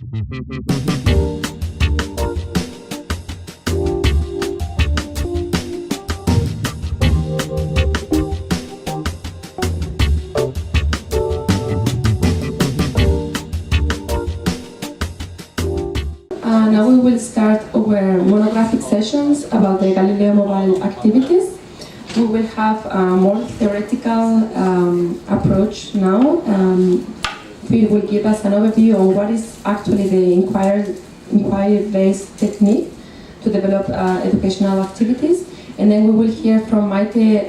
Now we will start our monographic sessions about the Galileo Mobile activities. We will have a more theoretical approach now. Phil will give us an overview on what is actually the inquiry-based technique to develop educational activities. And then we will hear from Maite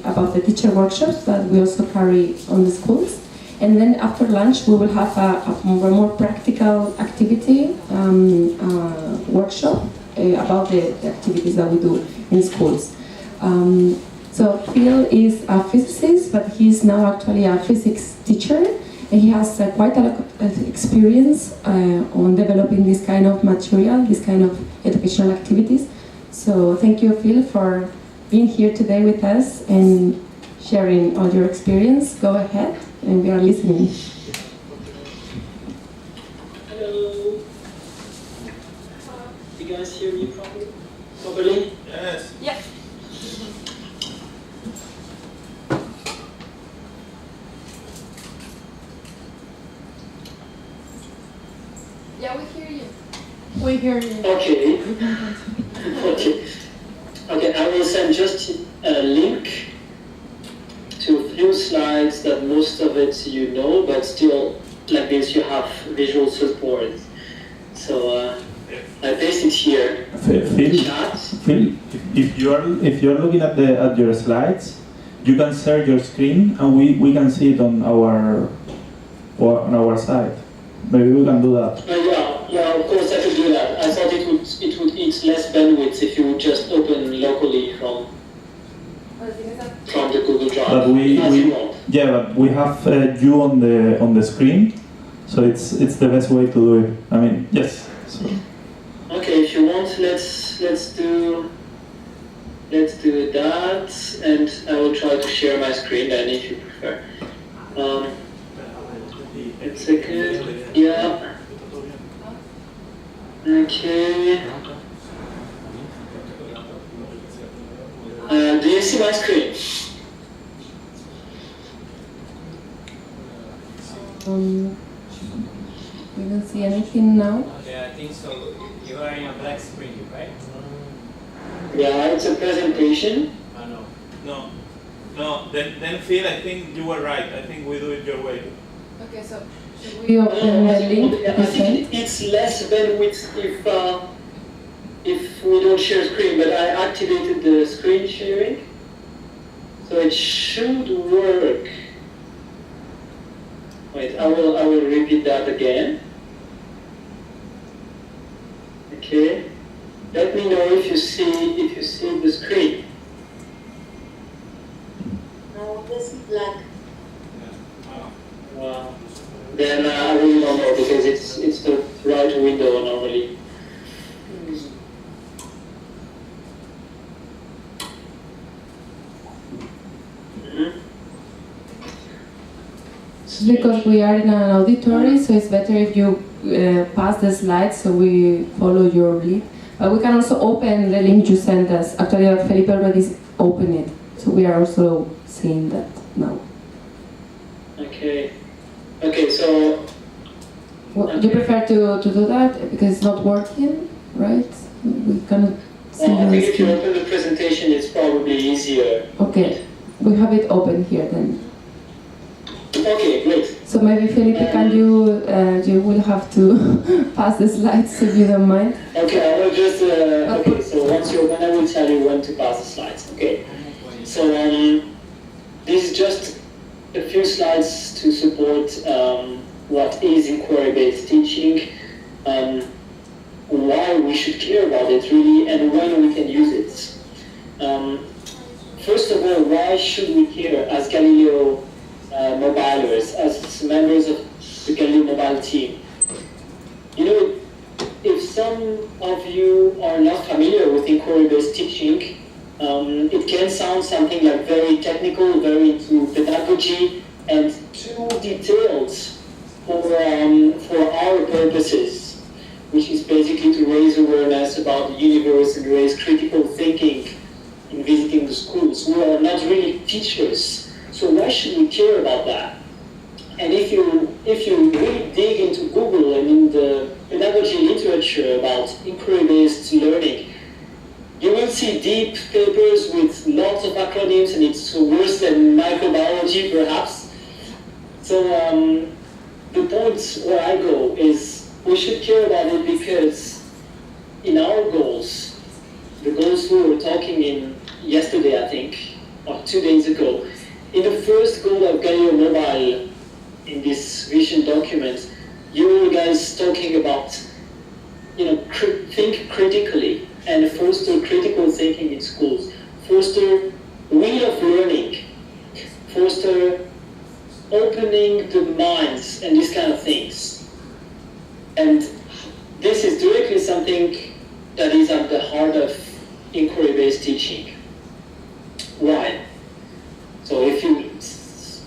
about the teacher workshops that we also carry on the schools. And then after lunch, we will have a more practical activity workshop about the activities that we do in schools. So Phil is a physicist, but he's now actually a physics teacher, and he has quite a lot of experience on developing this kind of material, this kind of educational activities. So thank you, Phil, for being here today with us and sharing all your experience. Go ahead, and we are listening. Hello. You guys hear me properly? Yes. Yeah. Yeah, we hear you. We hear you. Okay. Okay, I will send just a link to a few slides that most of it you know, but still, like this, you have visual support. So I paste it here. Phil, if you're looking at your slides, you can share your screen, and we can see it on our side. Maybe we can do that. Yeah, of course I could do that. I thought it would eat less bandwidth if you would just open locally from the Google Drive. But we have you on the screen, so it's the best way to do it. I mean, yes. So. Okay, if you want, let's do that, and I will try to share my screen then if you prefer. A second. Yeah. Okay. Do you see my screen? You don't see anything now? Yeah, I think so. You are in a black screen, right? Yeah, it's a presentation. No. Then Phil, I think you were right. I think we do it your way. Okay, so should we open the link? I think it's less bandwidth if we don't share screen, but I activated the screen sharing, so it should work. Wait, I will repeat that again. Okay, let me know if you see the screen. No, this is black. Wow. Then I really don't know because it's the right window normally. Because we are in an auditory, so it's better if you pass the slides so we follow your lead. But we can also open the link you sent us. Actually, Felipe already opened it, so we are also seeing that now. Okay, so... Well, you prefer to do that because it's not working, right? We cannot see I think if you screen. open the presentation, it's probably easier. Okay, we have it open here then. Okay, great. So maybe Felipe, can you will have to pass the slides if you don't mind. Okay, I will just, okay, so once you're done, I will tell you when to pass the slides, okay? So, this is just a few slides to support what is inquiry-based teaching, why we should care about it really, and when we can use it. First of all, why should we care as Galileo Mobilers, as members of the Galileo Mobile team? You know, if some of you are not familiar with inquiry-based teaching, it can sound something like very technical, very into pedagogy, and too detailed for our purposes. about the universe and raise critical thinking in visiting the schools. We are not really teachers, so why should we care about that? And if you really dig into Google and in the pedagogy literature about inquiry-based learning, you will see deep papers with lots of acronyms, and it's worse than microbiology, perhaps. So the point where I go is we should care about it because in our goals, the goals we were talking in yesterday, I think, or 2 days ago, in the first goal of Galileo Mobile in this vision document, you were guys talking about, think critically and foster critical thinking in schools, foster wheel of learning, foster opening the minds and these kind of things. And this is directly something that is at the heart of inquiry-based teaching. Why? So if you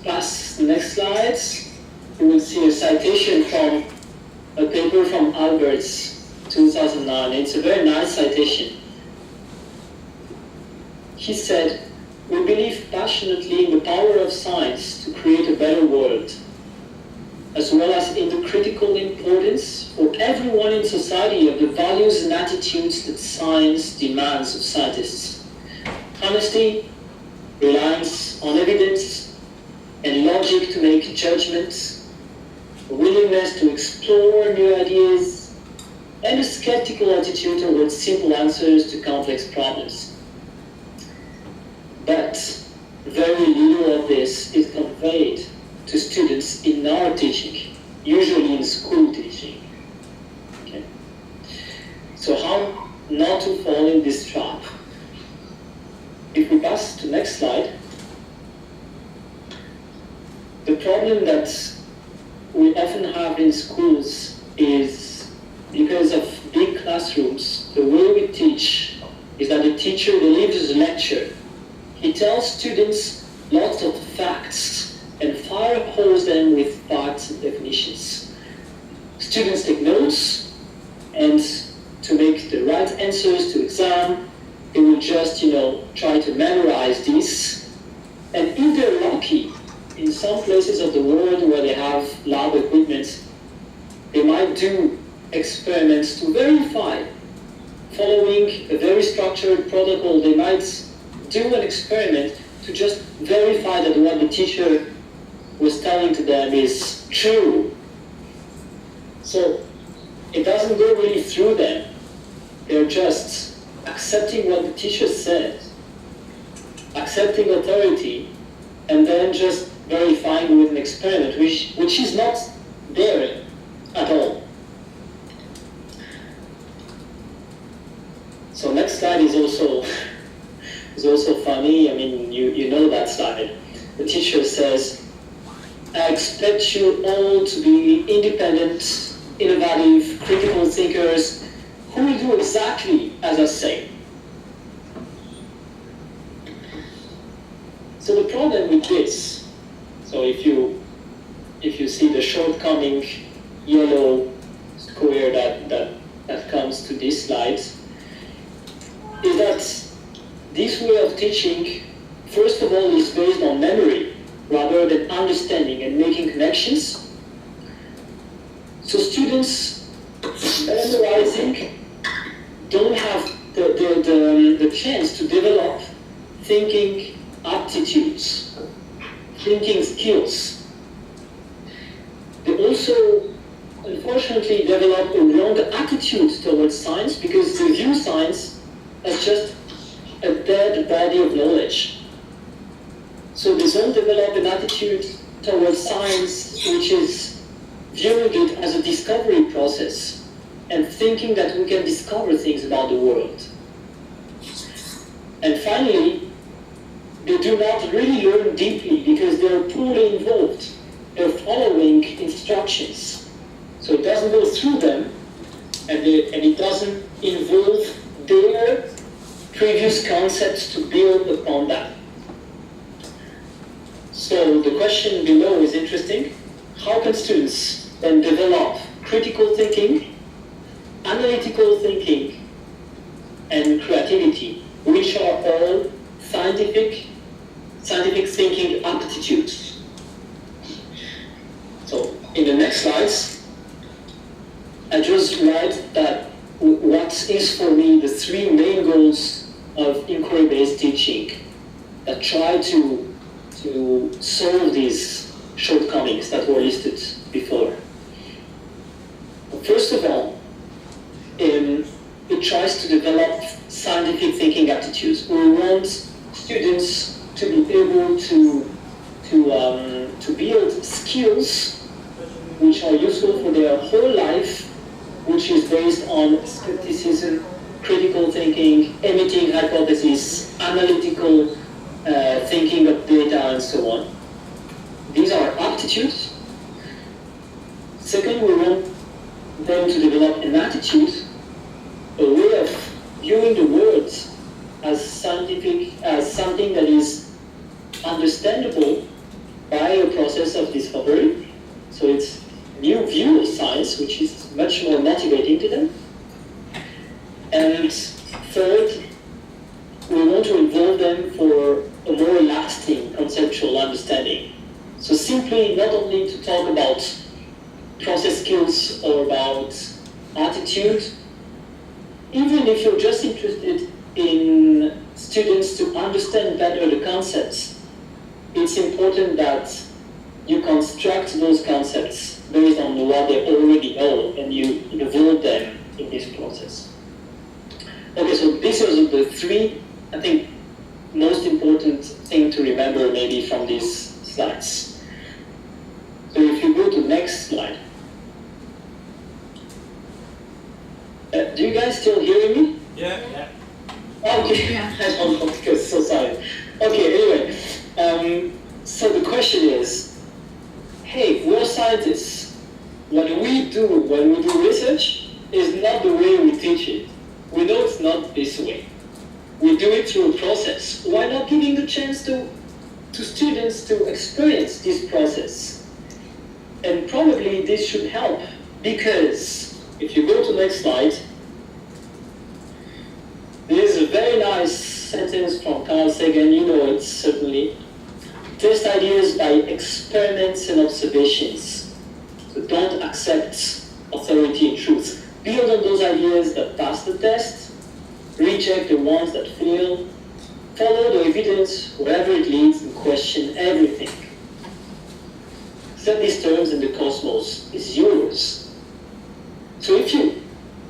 pass the next slides, you will see a citation from a paper from Alberts, 2009. It's a very nice citation. He said, "We believe passionately in the power of science to create a better world, as well as in the critical importance for everyone in society of the values and attitudes that science demands of scientists. Honesty, reliance on evidence, and logic to make judgments, a willingness to explore new ideas, and a skeptical attitude towards simple answers to complex problems. But very little of this is conveyed to students in our teaching, usually in school teaching." Okay. So how not to fall in this trap? If we pass to the next slide, the problem that we often have in schools is because of big classrooms, the way we teach is that the teacher delivers a lecture. He tells students lots of facts and fire hose them with facts and definitions. Students take notes, and to make the right answers to exam, they will just, try to memorize this. And if they're lucky, in some places of the world where they have lab equipment, they might do experiments to verify. Following a very structured protocol, they might do an experiment to just verify that what the teacher was telling to them is true. So it doesn't go really through them. They're just accepting what the teacher said, accepting authority, and then just verifying with an experiment, which is not there at all. So next slide is also funny. I mean, you know that slide. The teacher says, "I expect you all to be independent, innovative, critical thinkers who will do exactly as I say." So the problem with this, so if you see the shortcoming yellow square that comes to this slide, is that this way of teaching, first of all, is based on memory rather than understanding and making connections. So students memorizing don't have the chance to develop thinking aptitudes, thinking skills. They also, unfortunately, develop a wrong attitude towards science because they view science as just a dead body of knowledge. So they don't develop an attitude towards science which is viewing it as a discovery process and thinking that we can discover things about the world. And finally, they do not really learn deeply because they're poorly involved. They're following instructions. So it doesn't go through them, and it doesn't involve their previous concepts to build upon that. So the question below is interesting. How can students then develop critical thinking, analytical thinking, and creativity, which are all scientific thinking aptitudes. So in the next slides, I just write that what is for me the three main goals of inquiry-based teaching that try to solve these shortcomings that were listed before. First of all, it tries to develop scientific thinking aptitudes. We want students to be able to build skills which are useful for their whole life, which is based on skepticism, critical thinking, emitting hypotheses, analytical thinking of data, and so on. These are aptitudes. Second, we want them to develop an attitude, a way of viewing the world as scientific, as something that is understandable by a process of discovery. So it's a new view of science, which is much more motivating to them. And third, we want to involve them for a more lasting conceptual understanding. So simply not only to talk about process skills or about attitude, even if you're just interested in students to understand better the concepts, it's important that you construct those concepts based on what they already know and you involve them in this process. Okay, so these are the three, I think, most important thing to remember maybe from these slides. So if you go to the next slide. Do you guys still hearing me? Yeah. Okay, Yeah. I don't know because so sorry. Okay, anyway, so the question is, hey, we're scientists. What we do when we do research is not the way we teach it. We know it's not this way. We do it through a process. Why not giving the chance to students to experience this process? And probably this should help, because if you go to the next slide, there's a very nice sentence from Carl Sagan, you know it certainly. Test ideas by experiments and observations. So don't accept authority and truth. Build on those ideas that pass the test, reject the ones that fail, follow the evidence wherever it leads, and question everything. Set these terms and the cosmos is yours. So if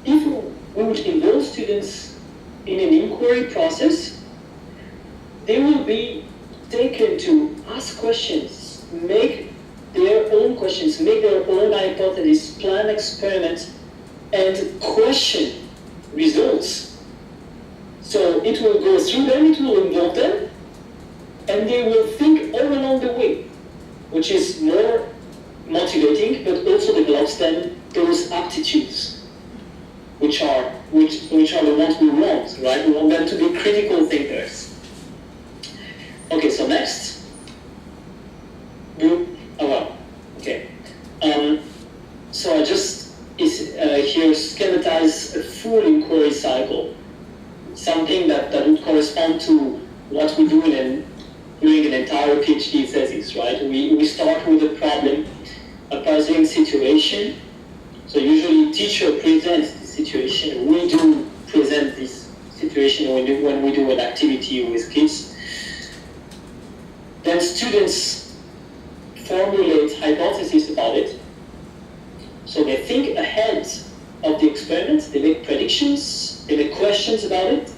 we would involve students in an inquiry process, they will be taken to ask questions, make their own questions, make their own hypotheses, plan experiments, and question results. So it will go through them, it will involve them, and they will think all along the way, which is more motivating, but also develops them those aptitudes, which are the ones we want, right? We want them to be critical thinkers. Okay, so next. Okay. So I just here schematize a full inquiry cycle, something that would correspond to what we do during an entire PhD thesis, right? We start with a problem, a puzzling situation. So usually teacher presents the situation. We do present this situation when we do an activity with kids. Then students formulate hypotheses about it. So they think ahead of the experiment, they make predictions, they make questions about it.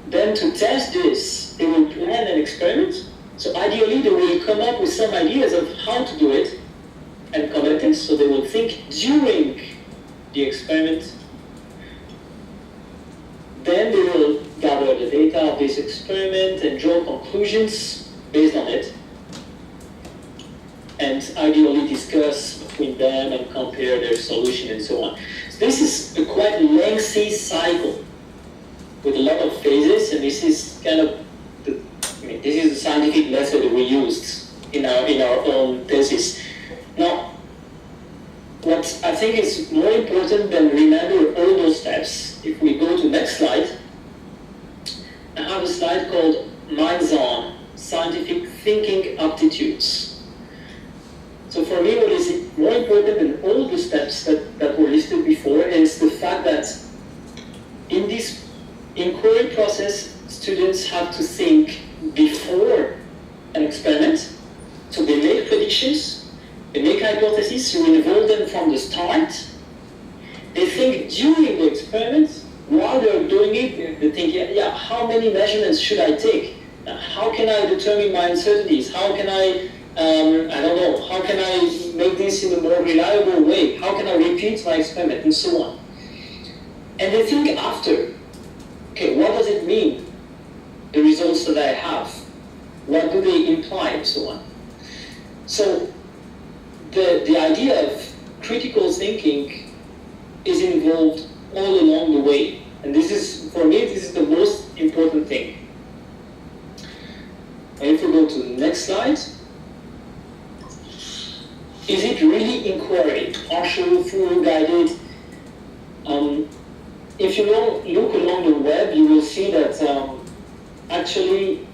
Then to test this, they will plan an experiment. So ideally they will come up with some ideas of how to do it and comment it. So they will think during the experiment. Then they will gather the data of this experiment and draw conclusions based on it. And ideally discuss between them and compare their solution and so on. So this is a quite lengthy cycle with a lot of phases, and this is kind of this is the scientific method we used in our own thesis. Now, what I think is more important than remember all those steps, if we go to next slide, I have a slide called Minds On, Scientific Thinking Aptitudes. So for me, what is more important than all the steps that were listed before is the fact that in this inquiry process, students have to think before an experiment. So they make predictions, they make hypotheses, you involve them from the start. They think during the experiment, while they're doing it, they think, yeah, how many measurements should I take? How can I determine my uncertainties? How can I don't know, how can I make this in a more reliable way? How can I repeat my experiment? And so on. And they think after, okay, what does it mean, the results that I have? What do they imply, and so on? So the idea of critical thinking is involved all along the way. And this is, for me, this is the most important thing. And if we go to the next slide, is it really inquiry, partial, full, guided? If you look along the web, you will see that actually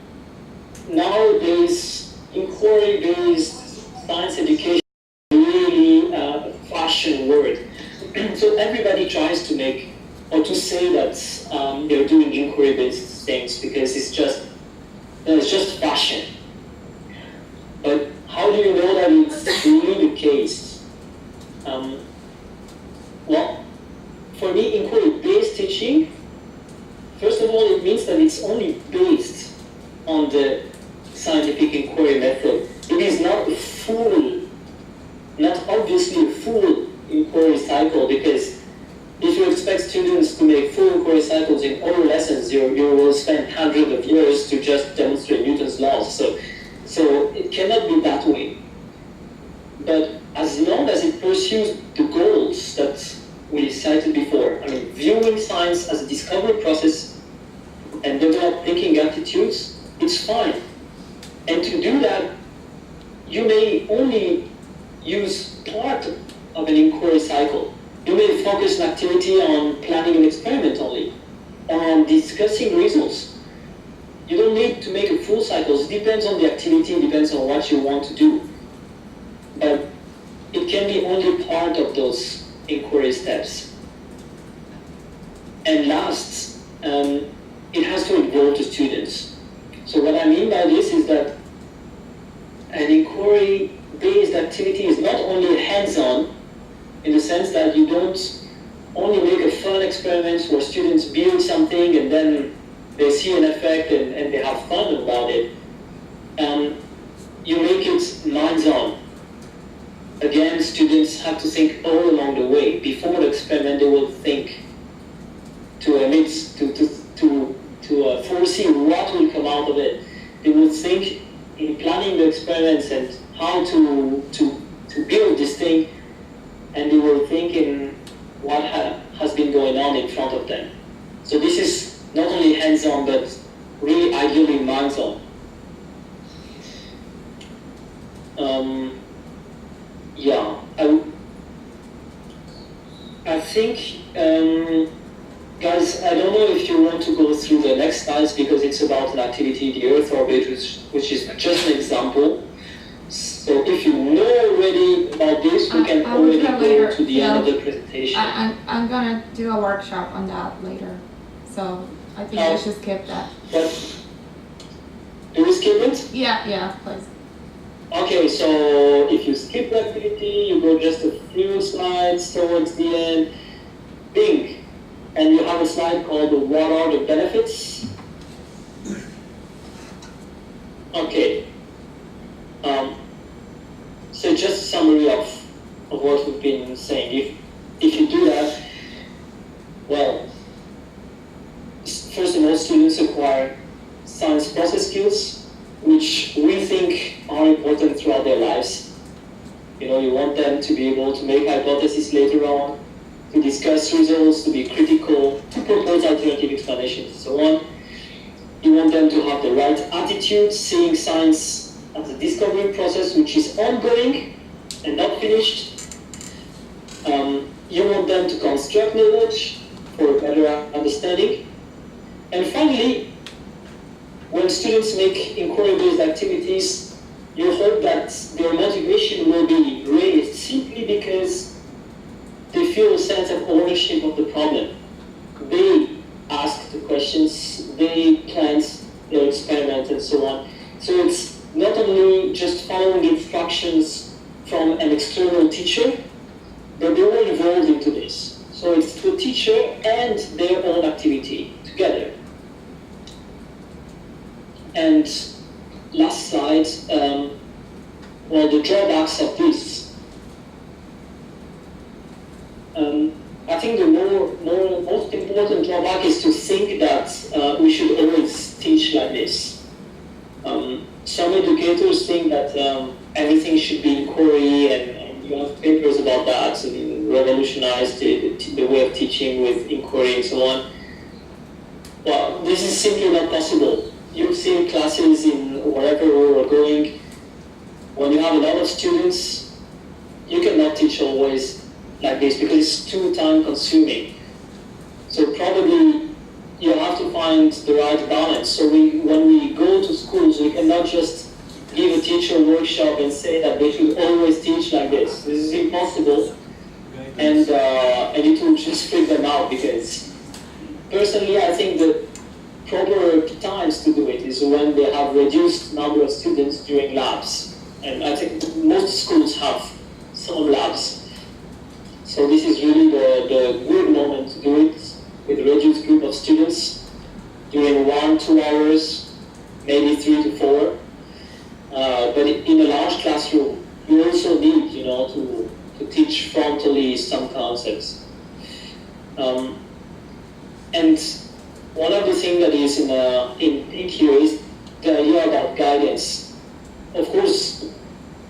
nowadays inquiry-based science education is really a fashion word. So everybody tries to make or to say that they're doing inquiry-based things because it's just fashion. But how do you know that it's really the case? Well, for me, inquiry-based teaching, first of all, it means that it's only based on the scientific inquiry method. It is not a full, not obviously a full inquiry cycle, because if you expect students to make full inquiry cycles in all lessons, you will spend hundreds of years to just demonstrate Newton's laws. So it cannot be that way. But as long as it pursues the goals that we cited before, I mean, viewing science as a discovery process and develop thinking aptitudes, it's fine. And to do that, you may only use part of an inquiry cycle. You may focus an activity on planning an experiment only, or on discussing results. You don't need to make a full cycle. It depends on the activity, it depends on what you want to do. But it can be only part of those inquiry steps. And last, it has to involve the students. So what I mean by this is that an inquiry-based activity is not only hands-on, in the sense that you don't only make a fun experiment where students build something and then they see an effect and they have fun about it. You make it minds-on. Again, students have to think all along the way. Before the experiment, they will think to foresee what will come out of it. They will think in planning the experiments and how to build this thing, and they will think in what has been going on in front of them. So this is not only hands-on, but really ideally minds-on. I think, guys, I don't know if you want to go through the next slides because it's about an activity, the Earth orbit, which is just an example. So if you know already about this, we can already go to the end of the presentation. I'm gonna do a workshop on that later, so I think we should skip that. But do we skip it? Yeah, please. Okay, so if you skip the activity, you go just a few slides towards the end, bing, and you have a slide called what are the benefits? Okay. So just a summary of what we've been saying. If you do that, well, first of all, students acquire science process skills, which we think are important throughout their lives. You want them to be able to make hypotheses later on, to discuss results, to be critical, to propose alternative explanations, and so on. You want them to have the right attitude, seeing science as a discovery process which is ongoing and not finished. You want them to construct knowledge for better understanding. And finally, when students make inquiry-based activities, you hope that their motivation will be raised simply because they feel a sense of ownership of the problem. They ask the questions, they plan their experiment, and so on. So it's not only just following instructions from an external teacher, but they were involved into this. So it's the teacher and their own activity together. And last slide, well, the drawbacks of this. I think the most important drawback is to think that we should always teach like this. Some educators think that everything should be inquiry, and you have papers about that, and revolutionize the way of teaching with inquiry and so on. Well, this is simply not possible. You've seen classes in wherever we're going. When you have a lot of students, you cannot teach always like this because it's too time consuming. So probably you have to find the right balance. So when we go to schools, we cannot just give a teacher a workshop and say that they should always teach like this. This is impossible, and it will just freak them out, because personally I think the proper times to do it is when they have reduced number of students during labs, and I think most schools have some labs. So this is really the good moment to do it with a reduced group of students during 1-2 hours, maybe 3 to 4. But in a large classroom, you also need, to teach frontally some concepts. And one of the things that is in pink here is the idea about guidance. Of course,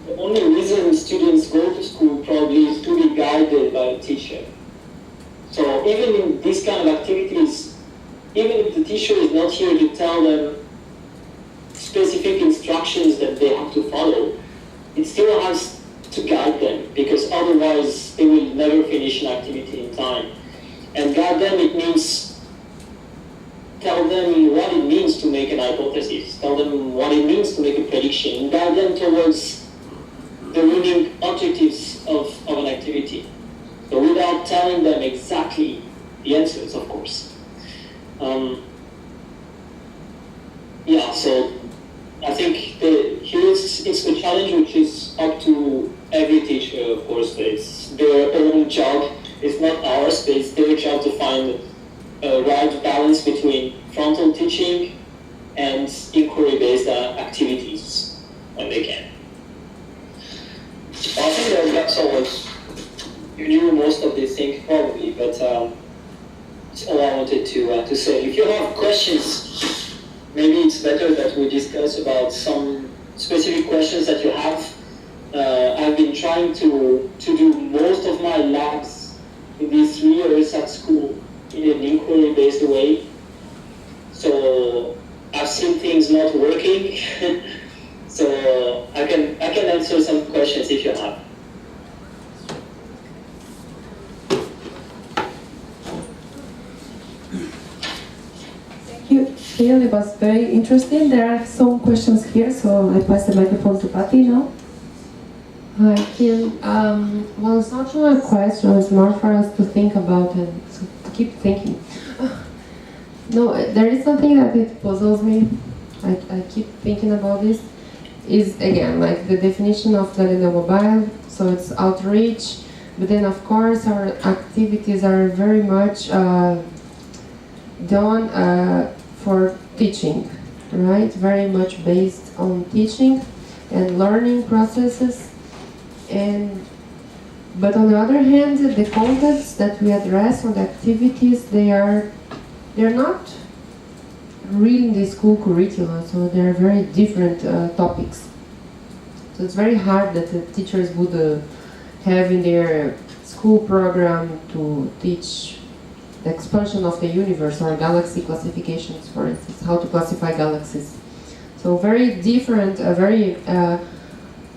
the only reason students go to school probably is to be guided by a teacher. So even in these kind of activities, even if the teacher is not here to tell them specific instructions that they have to follow, it still has to guide them, because otherwise they will never finish an activity in time. And guide them, it means tell them what it means to make an hypothesis, tell them what it means to make a prediction, and guide them towards the winning objectives of an activity. So without telling them exactly the answers, of course. So I think here it's the challenge which is up to every teacher, of course. It's their own job. It's not ours, but it's their job to find a right balance between frontal teaching and inquiry-based activities when they can. I think that's all. You knew most of these things probably, but that's all I wanted to say. If you have questions, maybe it's better that we discuss about some specific questions that you have. I've been trying to do most of my labs in these 3 years at school in an inquiry-based way. So I've seen things not working. So I can answer some questions if you have. Phil, it was very interesting. There are some questions here, so I pass the microphone to Patty now. Hi, Kim. Well, it's not really a question, it's more for us to think about and to keep thinking. No, there is something that it puzzles me. I keep thinking about this. Is again, like the definition of Galileo Mobile, so it's outreach, but then of course our activities are very much done for teaching, right? Very much based on teaching and learning processes. But on the other hand, the contexts that we address on the activities, they're not really in the school curriculum, so they're very different topics. So it's very hard that the teachers would have in their school program to teach the expansion of the universe or galaxy classifications, for instance, how to classify galaxies. So very different, very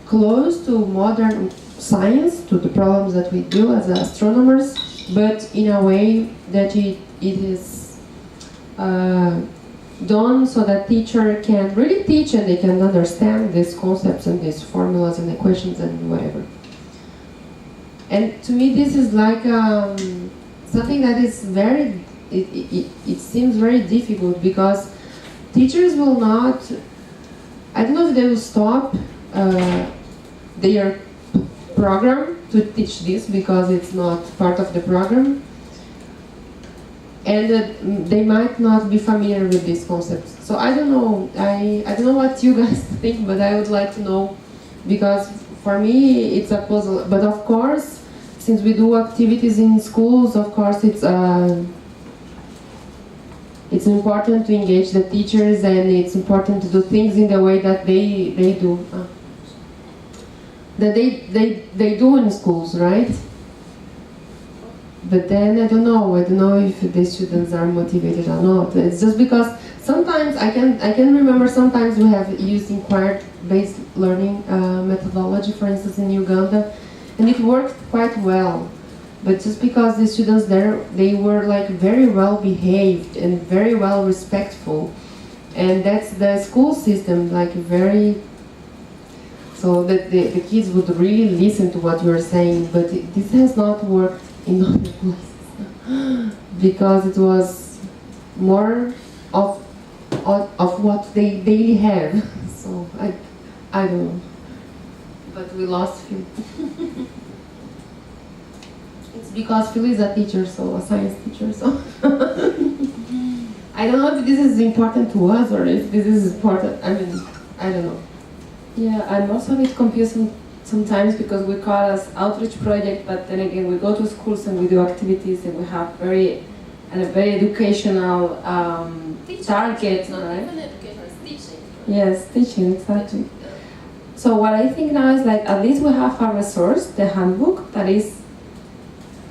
close to modern science, to the problems that we do as astronomers, but in a way that it is done so that teacher can really teach and they can understand these concepts and these formulas and equations and whatever. And to me this is like something that is very, it seems very difficult, because teachers will not, I don't know if they will stop their program to teach this because it's not part of the program, and they might not be familiar with these concepts. So I don't know, I don't know what you guys think, but I would like to know, because for me it's a puzzle. But of course, since we do activities in schools, of course it's important to engage the teachers, and it's important to do things in the way that they do. That they do in schools, right? But then I don't know if the students are motivated or not. It's just because sometimes I can remember sometimes we have used inquiry-based learning methodology, for instance, in Uganda, and it worked quite well. But just because the students there, they were like very well behaved and very well respectful, and that's the school system, like very, so that the kids would really listen to what you're saying. But this has not worked in other places because it was more of what they daily have. So I don't know, but we lost him. It's because Phil is a teacher, so a science teacher, so I don't know if this is important to us or if this is important, I mean, I don't know. Yeah, I'm also a bit confused sometimes because we call us outreach project, but then again we go to schools and we do activities and we have very educational targets, right? Teaching. Yes, teaching, exactly. So what I think now is like at least we have a resource, the handbook, that is,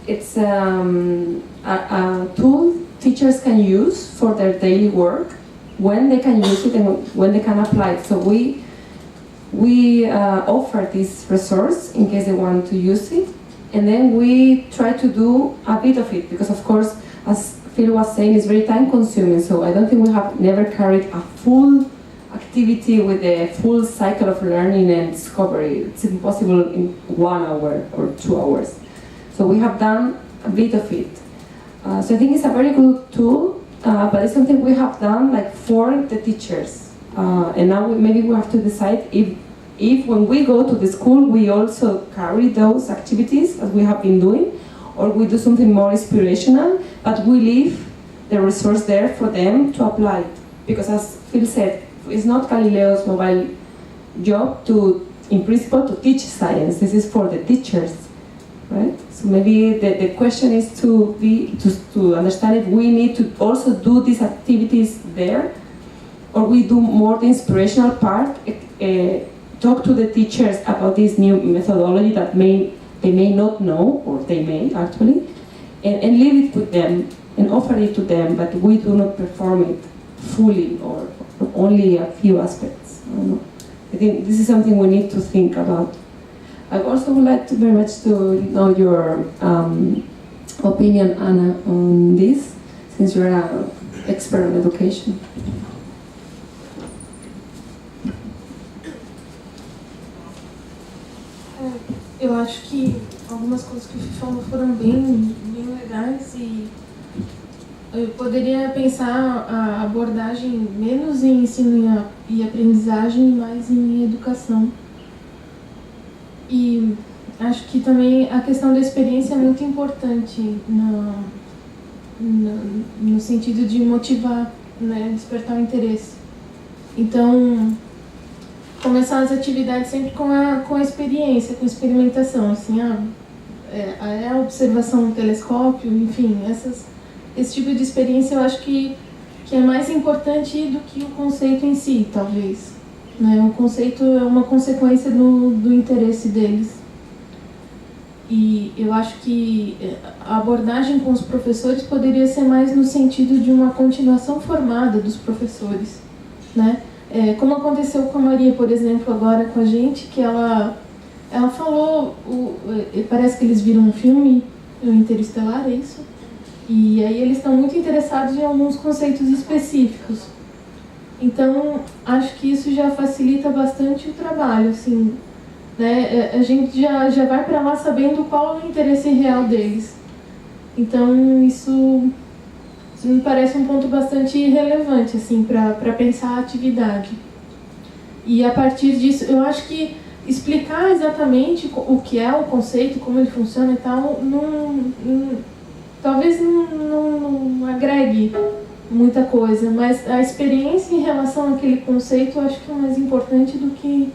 it's a tool teachers can use for their daily work, when they can use it and when they can apply it. So we offer this resource in case they want to use it, and then we try to do a bit of it, because of course, as Phil was saying, it's very time consuming, so I don't think we have never carried a full activity with a full cycle of learning and discovery. It's impossible in 1 hour or 2 hours. So we have done a bit of it. So I think it's a very good tool, but it's something we have done like for the teachers. And now maybe we have to decide if when we go to the school we also carry those activities as we have been doing, or we do something more inspirational, but we leave the resource there for them to apply it. Because as Phil said, it's not Galileo's mobile job to, in principle, to teach science. This is for the teachers, right? So maybe the question is to understand if we need to also do these activities there, or we do more the inspirational part, talk to the teachers about this new methodology that they may not know, or they may actually, and leave it with them and offer it to them, but we do not perform it fully or only a few aspects. I don't know. I think this is something we need to think about. I also would like to very much to know your opinion, Anna, on this, since you're an expert on education. Eu acho que algumas coisas que o Fih falou foram bem legais, e eu poderia pensar a abordagem menos em ensino e aprendizagem, mais em educação. E acho que também a questão da experiência é muito importante no sentido de motivar, né, despertar o interesse. Então, começar as atividades sempre com a experiência, com a experimentação, assim, a observação no telescópio, enfim, esse tipo de experiência eu acho que é mais importante do que o conceito em si, talvez. Né? O conceito é uma consequência do interesse deles. E eu acho que a abordagem com os professores poderia ser mais no sentido de uma continuação formada dos professores, né? Como aconteceu com a Maria, por exemplo, agora com a gente, que ela ela falou, parece que eles viram um filme, o Interestelar, é isso? E aí eles estão muito interessados em alguns conceitos específicos. Então, acho que isso já facilita bastante o trabalho, assim, né? A gente já vai para lá sabendo qual é o interesse real deles. Então, isso me parece um ponto bastante relevante, assim, para pensar a atividade. E a partir disso, eu acho que explicar exatamente o que é o conceito, como ele funciona e tal, talvez não agregue muita coisa, mas a experiência em relação àquele conceito eu acho que é mais importante do que...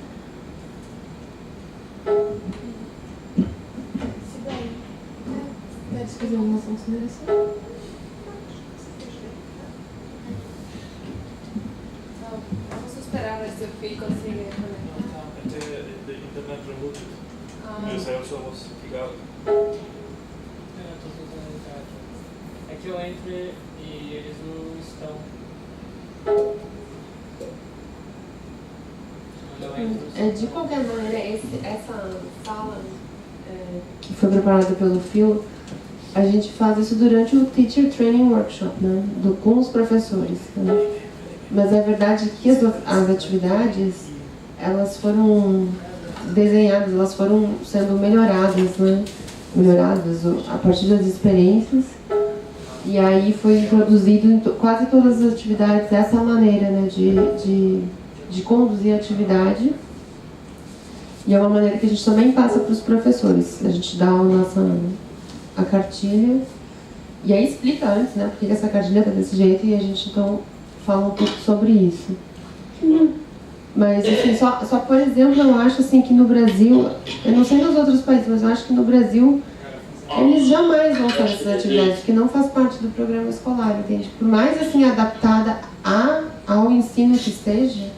Quer fazer alguma consideração? Vamos esperar ver se o Fih consegue conectar. The internet removed it. Because I also was kicked out. Eu tô tentando entrar aqui. É que eu entre e eles não estão. De qualquer maneira, essa sala que foi preparada pelo Phil, a gente faz isso durante o Teacher Training Workshop, né? Com os professores. Né? Mas a verdade é que as atividades, elas foram desenhadas, elas foram sendo melhoradas, né? Melhoradas a partir das experiências. E aí foi introduzido em quase todas as atividades essa maneira, né? De conduzir a atividade. E é uma maneira que a gente também passa para os professores. A gente dá a cartilha e aí explica antes, né? Porque essa cartilha está desse jeito e a gente então fala um pouco sobre isso. Mas assim, só por exemplo, eu acho assim que no Brasil, eu não sei nos outros países, mas eu acho que no Brasil eles jamais vão fazer essas atividades, porque não faz parte do programa escolar, entende? Por mais assim adaptada ao ensino que esteja,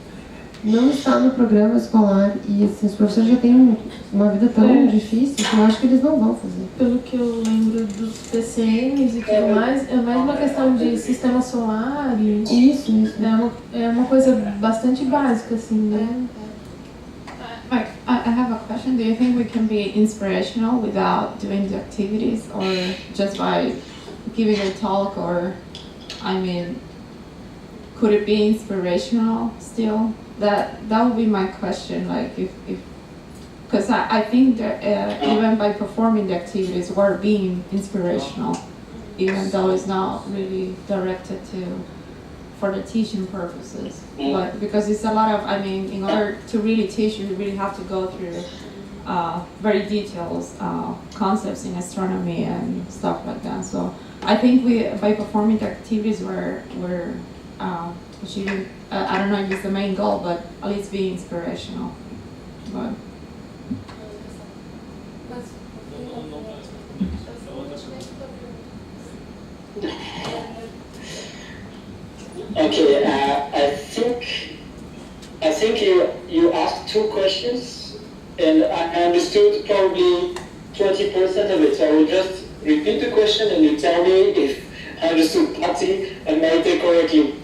não está no programa escolar e assim, os professores já têm uma vida tão difícil que eu acho que eles não vão fazer. Pelo que eu lembro dos PCMs e tudo mais, é mais uma questão de sistema solar e... Isso. É uma coisa bastante básica, assim, né? Mike, I have a question. Do you think we can be inspirational without doing the activities, or just by giving a talk, or, I mean, could it be inspirational still? That would be my question, like if because I think that even by performing the activities we're being inspirational, even though it's not really directed for the teaching purposes. But because it's a lot of, I mean, in order to really teach, you really have to go through very detailed concepts in astronomy and stuff like that. So I think by performing the activities we're achieving, I don't know if it's the main goal, but at least be inspirational. But Okay, I think you asked two questions, and I understood probably 20% of it. So I will just repeat the question, and you tell me if I understood Patti and Maite correctly.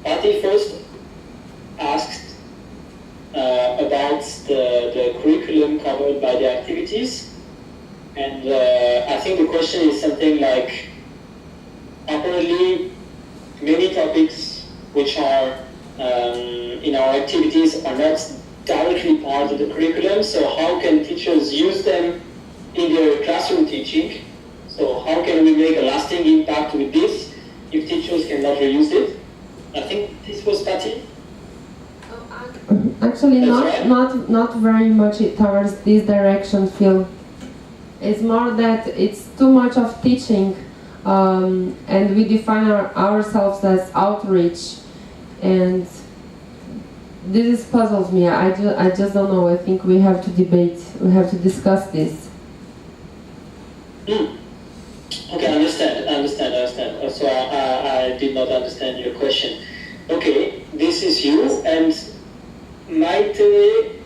Patti first asked about the curriculum covered by the activities, and I think the question is something like, apparently many topics which are in our activities are not directly part of the curriculum, so how can teachers use them in their classroom teaching? So how can we make a lasting impact with this if teachers cannot reuse it? I think this was Patti. Actually, That's not very much towards this direction, Phil. It's more that it's too much of teaching, and we define ourselves as outreach, and this puzzles me. I just don't know. I think we have to debate. We have to discuss this. Okay, I understand. So I did not understand your question. Okay, this is you, and Maite,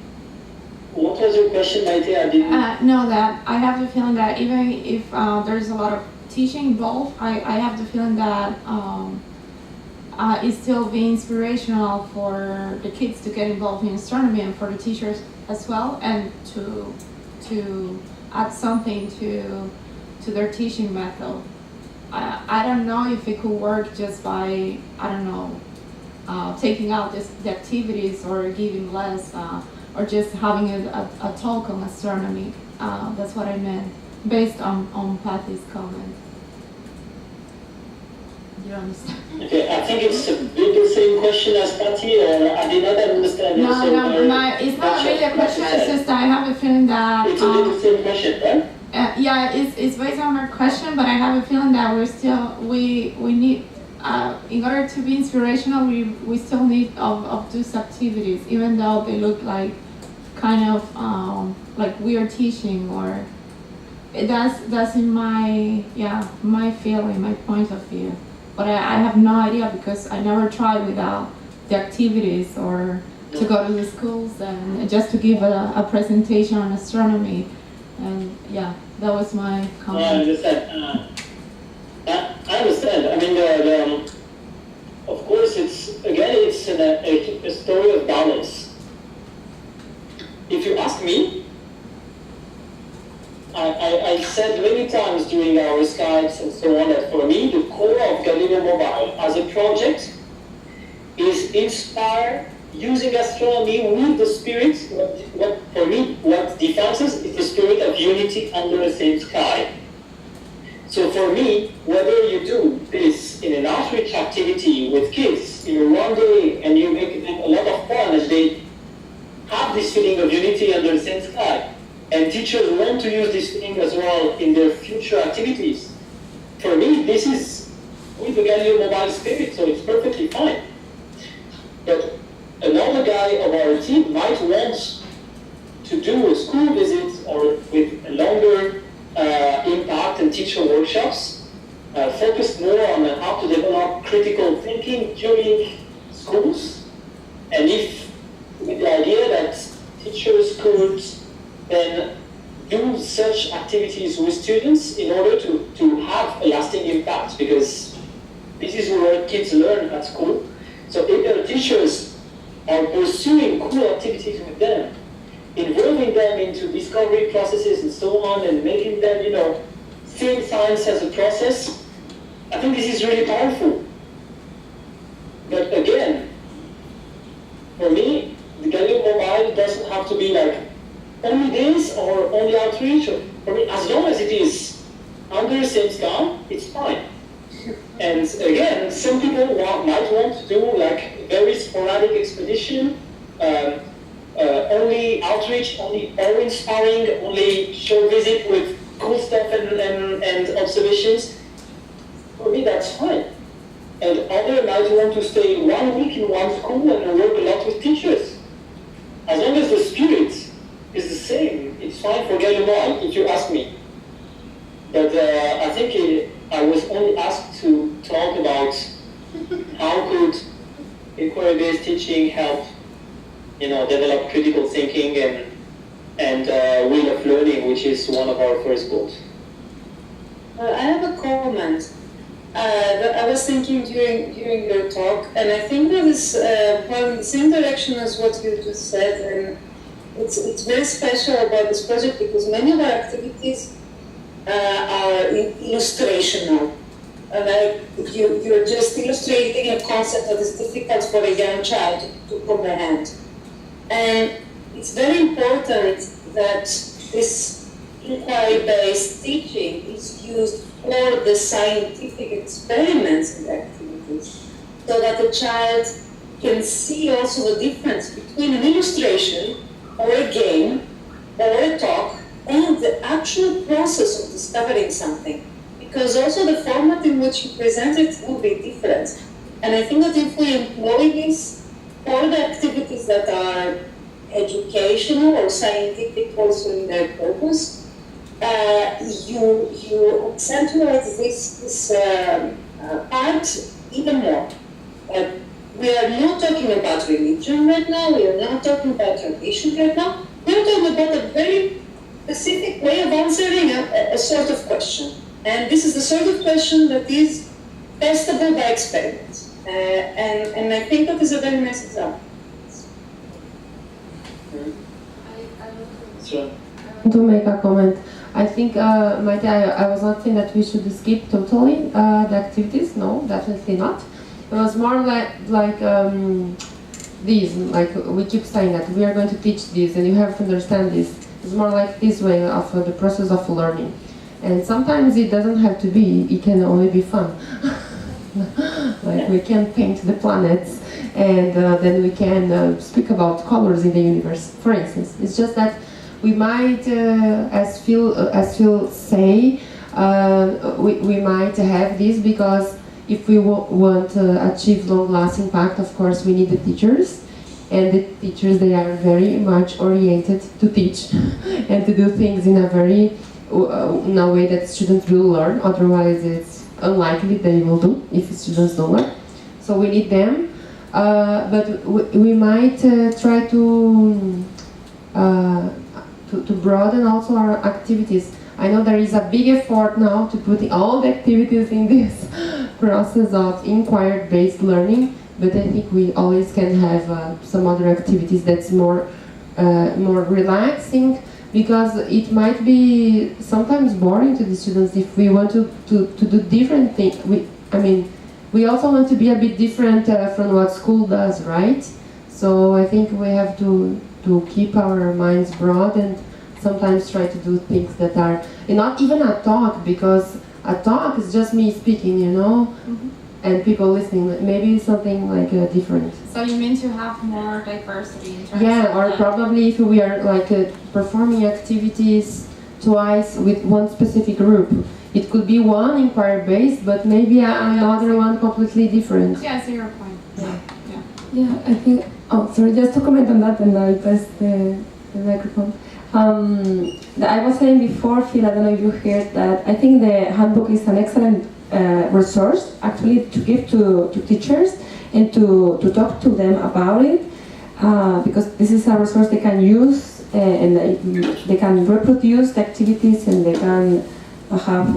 what was your question, Maite? I didn't... no, that I have the feeling that even if there's a lot of teaching involved, I have the feeling that it still be inspirational for the kids to get involved in astronomy and for the teachers as well, and to add something to their teaching method. I don't know if it could work just by, I don't know, taking out the activities or giving less, or just having a talk on astronomy. That's what I meant, based on Patty's comment. You understand? Okay, I think it's a bit the same question as Patty, or I did not understand it. No, it's not really a question. It's just I have a feeling that it's a bit the same question, right? yeah, it's based on her question, but I have a feeling that we need in order to be inspirational, we still need of these activities, even though they look like kind of like we are teaching, or that's in my feeling, my point of view. But I have no idea because I never tried without the activities or to go to the schools and just to give a presentation on astronomy. And yeah, that was my comment. I understand. I understand. I mean, of course, it's a story of balance. If you ask me, I said many times during our Skypes and so on that for me, the core of Galileo Mobile as a project is inspired using astronomy with the spirit. What defines us is the spirit of unity under the same sky. So for me, whether you do this in an outreach activity with kids in one day and you make them a lot of fun as they have this feeling of unity under the same sky, and teachers want to use this feeling as well in their future activities, for me, this is with the Galileo Mobile spirit, so it's perfectly fine. But another guy of our team might want to do a school visit or with a longer impact and teacher workshops, focused more on how to develop critical thinking during schools, and if with the idea that teachers could then do such activities with students in order to have a lasting impact, because this is where kids learn at school. So if their teachers are pursuing cool activities with them, involving them into discovery processes and so on, and making them, seeing science as a process, I think this is really powerful. But again, for me, the Galileo Mobile doesn't have to be like only this or only outreach. For me, as long as it is under the same sky, it's fine. And again, some people might want to do like very sporadic expedition, only outreach, only awe-inspiring, only show visit with cool stuff and observations. For me, that's fine. And others might want to stay 1 week in one school and work a lot with teachers. As long as the spirit is the same, it's fine for Galileo Mobile, if you ask me. But I think I was only asked to talk about how could inquiry-based teaching help, develop critical thinking and will of learning, which is one of our first goals. I have a comment that I was thinking during your talk, and I think that is going in the same direction as what you just said, and it's very special about this project because many of our activities are illustrational. Like you're just illustrating a concept that is difficult for a young child to comprehend. And it's very important that this inquiry-based teaching is used for the scientific experiments and activities, so that the child can see also the difference between an illustration or a game or a talk and the actual process of discovering something. Because also the format in which you present it will be different. And I think that if we employ this for the activities that are educational or scientific also in their purpose, you accentuate this part even more. We are not talking about religion right now, we are not talking about tradition right now, we are talking about a very specific way of answering a sort of question. And this is the sort of question that is testable by experiments. And I think that is a very nice example. Sure. To make a comment, I think, Maite, I was not saying that we should skip totally the activities. No, definitely not. It was more like these, like we keep saying that we are going to teach this and you have to understand this. It's more like this way of the process of learning. And sometimes it doesn't have to be, it can only be fun. Like we can paint the planets and then we can speak about colors in the universe, for instance. It's just that we might, as Phil say, we might have this because if we want to achieve long-lasting impact, of course, we need the teachers. And the teachers, they are very much oriented to teach and to do things in a way that students will learn. Otherwise, it's unlikely they will do if students don't learn. So we need them. But we might try to broaden also our activities. I know there is a big effort now to put all the activities in this process of inquiry-based learning, but I think we always can have some other activities that's more relaxing, because it might be sometimes boring to the students if we want to do different things. We also want to be a bit different from what school does, right? So I think we have to keep our minds broad and sometimes try to do things that are not even a talk, because a talk is just me speaking, you know, and people listening. Maybe something like different. So you mean to have more diversity in terms Yeah, or probably if we are like performing activities twice with one specific group. It could be one inquiry-based, but maybe another one completely different. Yeah, I see your point. Yeah, I think, sorry, just to comment on that and I pass the microphone. I was saying before, Phil, I don't know if you heard that, I think the handbook is an excellent resource actually to give to teachers and to talk to them about it, because this is a resource they can use and they can reproduce the activities and they can have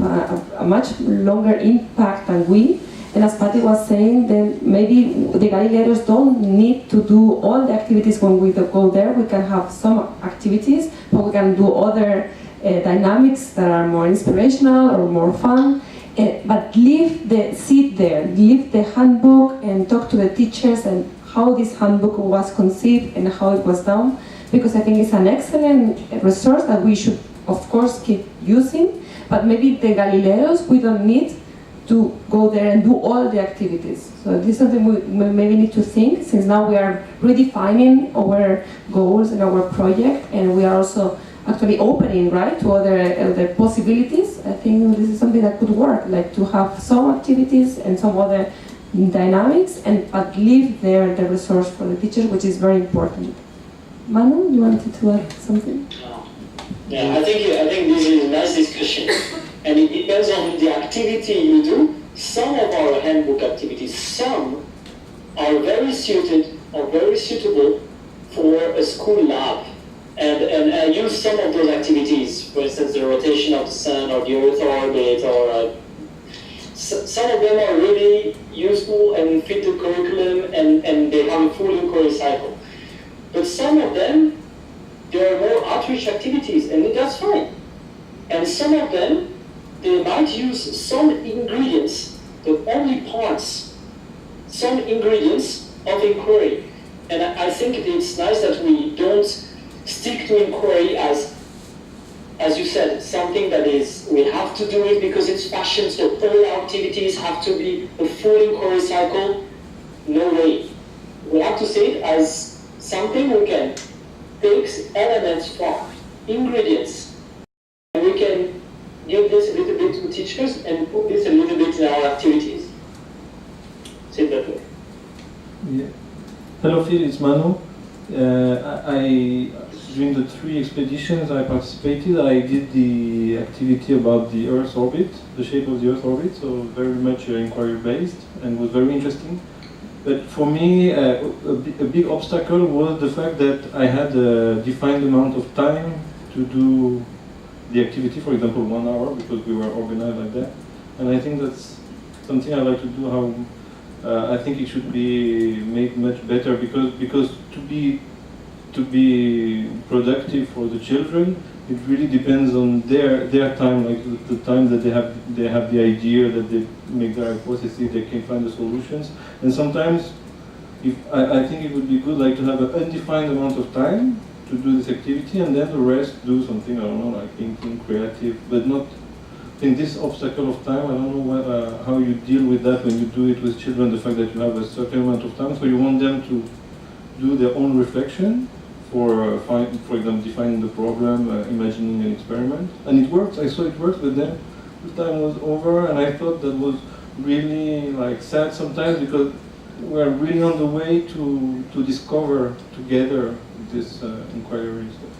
a much longer impact than we. And as Patty was saying, then maybe the Galileos don't need to do all the activities when we go there. We can have some activities, but we can do other dynamics that are more inspirational or more fun. But sit there, leave the handbook and talk to the teachers and how this handbook was conceived and how it was done. Because I think it's an excellent resource that we should, of course, keep using. But maybe the Galileos, we don't need to go there and do all the activities. So this is something we maybe need to think, since now we are redefining our goals in our project, and we are also actually opening, right, to other possibilities. I think this is something that could work, like to have some activities and some other dynamics, but leave there the resource for the teachers, which is very important. Manu, you wanted to add something? Yeah, I think this is a nice discussion. And it depends on the activity you do. Some of our handbook activities, some are very suited or very suitable for a school lab. And I use some of those activities, for instance, the rotation of the sun or the Earth orbit, or some of them are really useful and fit the curriculum and they have a full inquiry cycle. But some of them, they are more outreach activities, and that's fine. And some of them, they might use some ingredients, but only parts, some ingredients of inquiry. And I think it's nice that we don't stick to inquiry as you said, something that is, we have to do it because it's fashion, so all activities have to be a full inquiry cycle. No way. We have to see it as something we can take elements from, ingredients, and we can give this a little bit to teachers and put this a little bit in our activities. Say it that way. Yeah. Hello Phil, it's Manu. During the 3 expeditions I participated, I did the activity about the Earth's orbit, the shape of the Earth's orbit, so very much inquiry based and was very interesting. But for me, a big obstacle was the fact that I had a defined amount of time to do the activity, for example 1 hour, because we were organized like that. And I think that's something I like to do, how I think it should be made much better because to be productive for the children, it really depends on their time, like the time that they have the idea, that they make their hypothesis, they can find the solutions. And sometimes, I think it would be good like to have an undefined amount of time to do this activity, and then the rest do something, I don't know, like thinking, creative, but not in this obstacle of time. I don't know how you deal with that when you do it with children, the fact that you have a certain amount of time, so you want them to do their own reflection for example, defining the problem, imagining an experiment. And it worked, I saw it worked, but then the time was over, and I thought that was really like sad sometimes, because we're really on the way to discover together this inquiry stuff.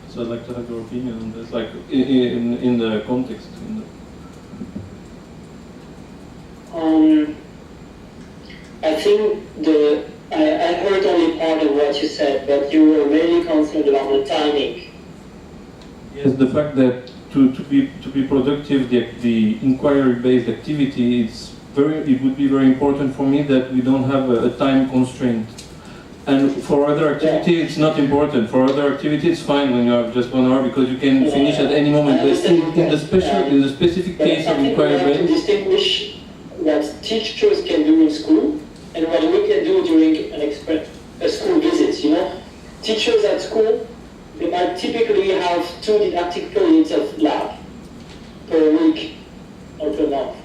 So I'd like to have your opinion on this, like in the context. I think I heard only part of what you said, but you were really concerned about the timing. Yes, the fact that to be productive, the inquiry-based activity, it would be very important for me that we don't have a time constraint. And for other activity, it's not important. For other activity, it's fine when you have just 1 hour because you can finish at any moment. But in the specific case of inquiry-based, we have to distinguish what teachers can do in school and what we can do during a school visit. You know, teachers at school, they might typically have 2 didactic periods of lab per week or per month.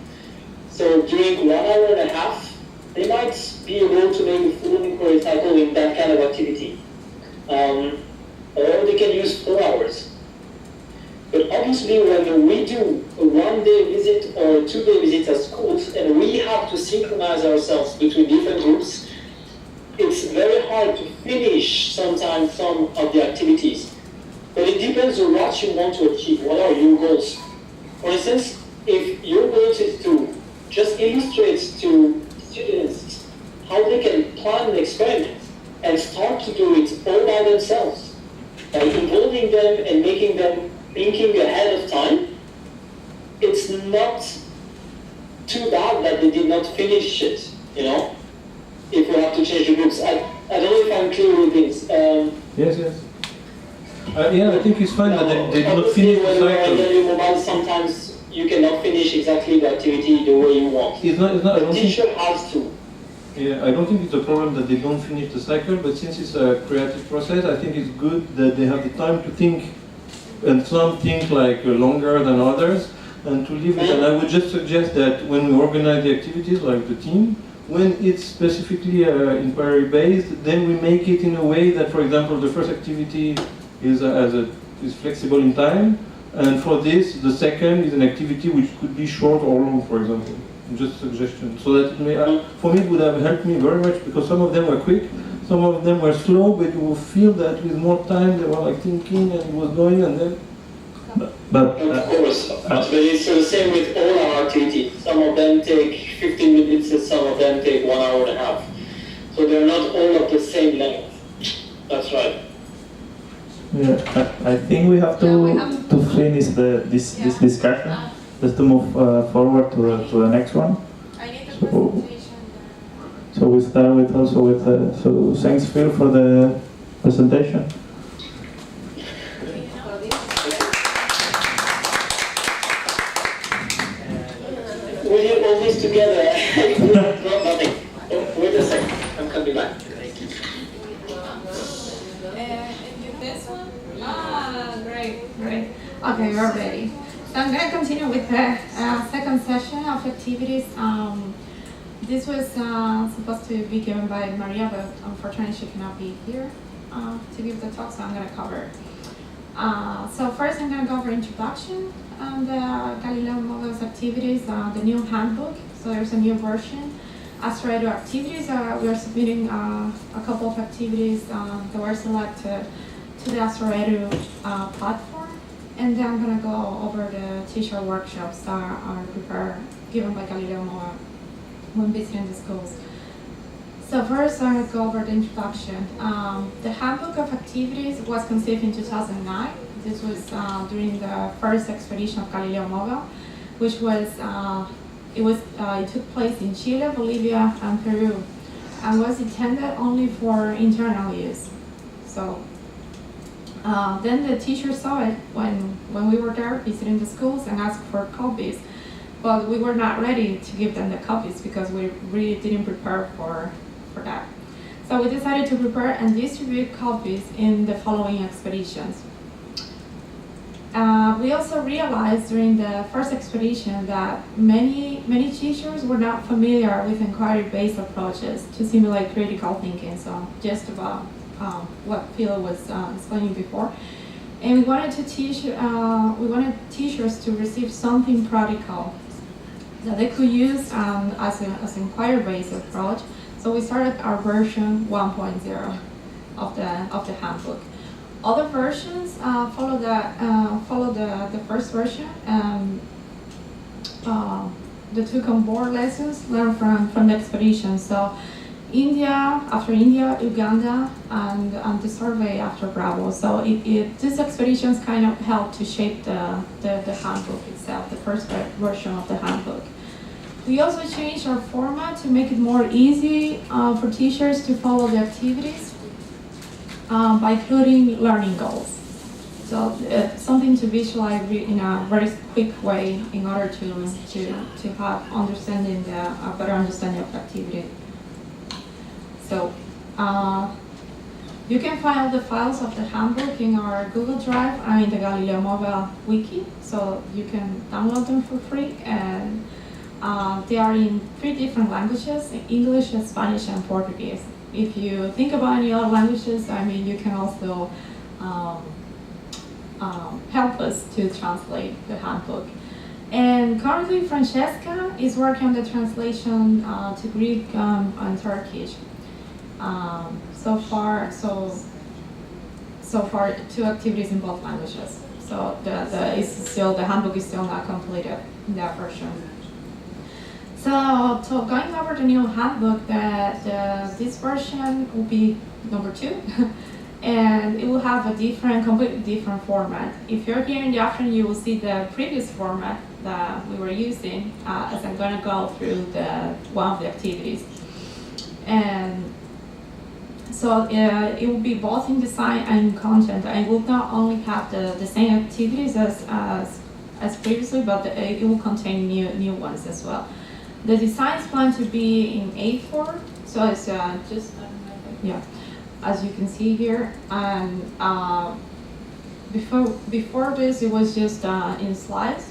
So during 1 hour and a half, they might be able to make a full inquiry cycle in that kind of activity. Or they can use 4 hours. But obviously when we do a 1-day visit or a 2-day visit at schools and we have to synchronize ourselves between different groups, it's very hard to finish sometimes some of the activities. But it depends on what you want to achieve. What are your goals? For instance, if your goal is to just illustrate to students how they can plan an experiment and start to do it all by themselves, by involving them and making them thinking ahead of time, it's not too bad that they did not finish it, you know, if we have to change the groups. I don't know if I'm clear with this. Yes. Yeah, I think it's fine that they did not finish the cycle. When you're on mobile, sometimes you cannot finish exactly the activity the way you want. It's not, the teacher has to. Yeah, I don't think it's a problem that they don't finish the cycle, but since it's a creative process, I think it's good that they have the time to think, and some think like longer than others, and to leave it. And I would just suggest that when we organize the activities, like the team, when it's specifically inquiry-based, then we make it in a way that, for example, the first activity is flexible in time, and for this, the second is an activity which could be short or long, for example. Just a suggestion. So that it may, for me, it would have helped me very much, because some of them were quick, some of them were slow, but you will feel that with more time they were like thinking and it was going, and then. But of course, but it's the same with all our activities. Some of them take 15 minutes, and some of them take 1 hour and a half. So they're not all of the same length. That's right. Yeah, I think we have to finish this discussion. Just to move forward to the next one. I need the presentation. So we start with so thanks Phil for the presentation. We did all this together. No, nothing. Oh, wait a second. I'm coming back. This one? Great. Okay, we're ready. So I'm going to continue with the second session of activities. This was supposed to be given by Maria, but unfortunately she cannot be here to give the talk, so I'm going to cover. So first I'm going to go over introduction on the Galileo Mobile's activities, the new handbook. So there's a new version. Asteroid activities, we are submitting a couple of activities that were selected to the Asteroid platform. And then I'm going to go over the teacher workshops that are prepared, given by Galileo Mobile when visiting the schools. So first, I'm going to go over the introduction. The handbook of activities was conceived in 2009. This was during the first expedition of Galileo Mobile, which was It took place in Chile, Bolivia, and Peru, and was intended only for internal use. So then the teacher saw it when we were there visiting the schools and asked for copies, but we were not ready to give them the copies because we really didn't prepare for that. So we decided to prepare and distribute copies in the following expeditions. We also realized during the first expedition that many teachers were not familiar with inquiry-based approaches to simulate critical thinking. So just about what Phil was explaining before, and we wanted teachers to receive something practical that they could use as an inquiry-based approach. So we started our version 1.0 of the handbook. Other versions follow the first version. The took on board lessons learned from the expedition. So after India, Uganda, and the survey after Bravo. So these expeditions kind of helped to shape the handbook itself, the first version of the handbook. We also changed our format to make it more easy for teachers to follow the activities by including learning goals. So something to visualize in a very quick way in order to have a better understanding of the activity. So you can find all the files of the handbook in our Google Drive and in the Galileo Mobile wiki. So you can download them for free, and they are in 3 different languages: English, Spanish, and Portuguese. If you think about any other languages, you can also help us to translate the handbook. And currently, Francesca is working on the translation to Greek and Turkish. So far, 2 activities in both languages. So the handbook is still not completed in that version. So going over the new handbook, this version will be number 2, and it will have a completely different format. If you're here in the afternoon, you will see the previous format that we were using as I'm going to go through one of the activities. And so it will be both in design and in content. I will not only have the same activities as previously, but it will contain new ones as well. The design is planned to be in A4, so it's as you can see here. And before this, it was just in slides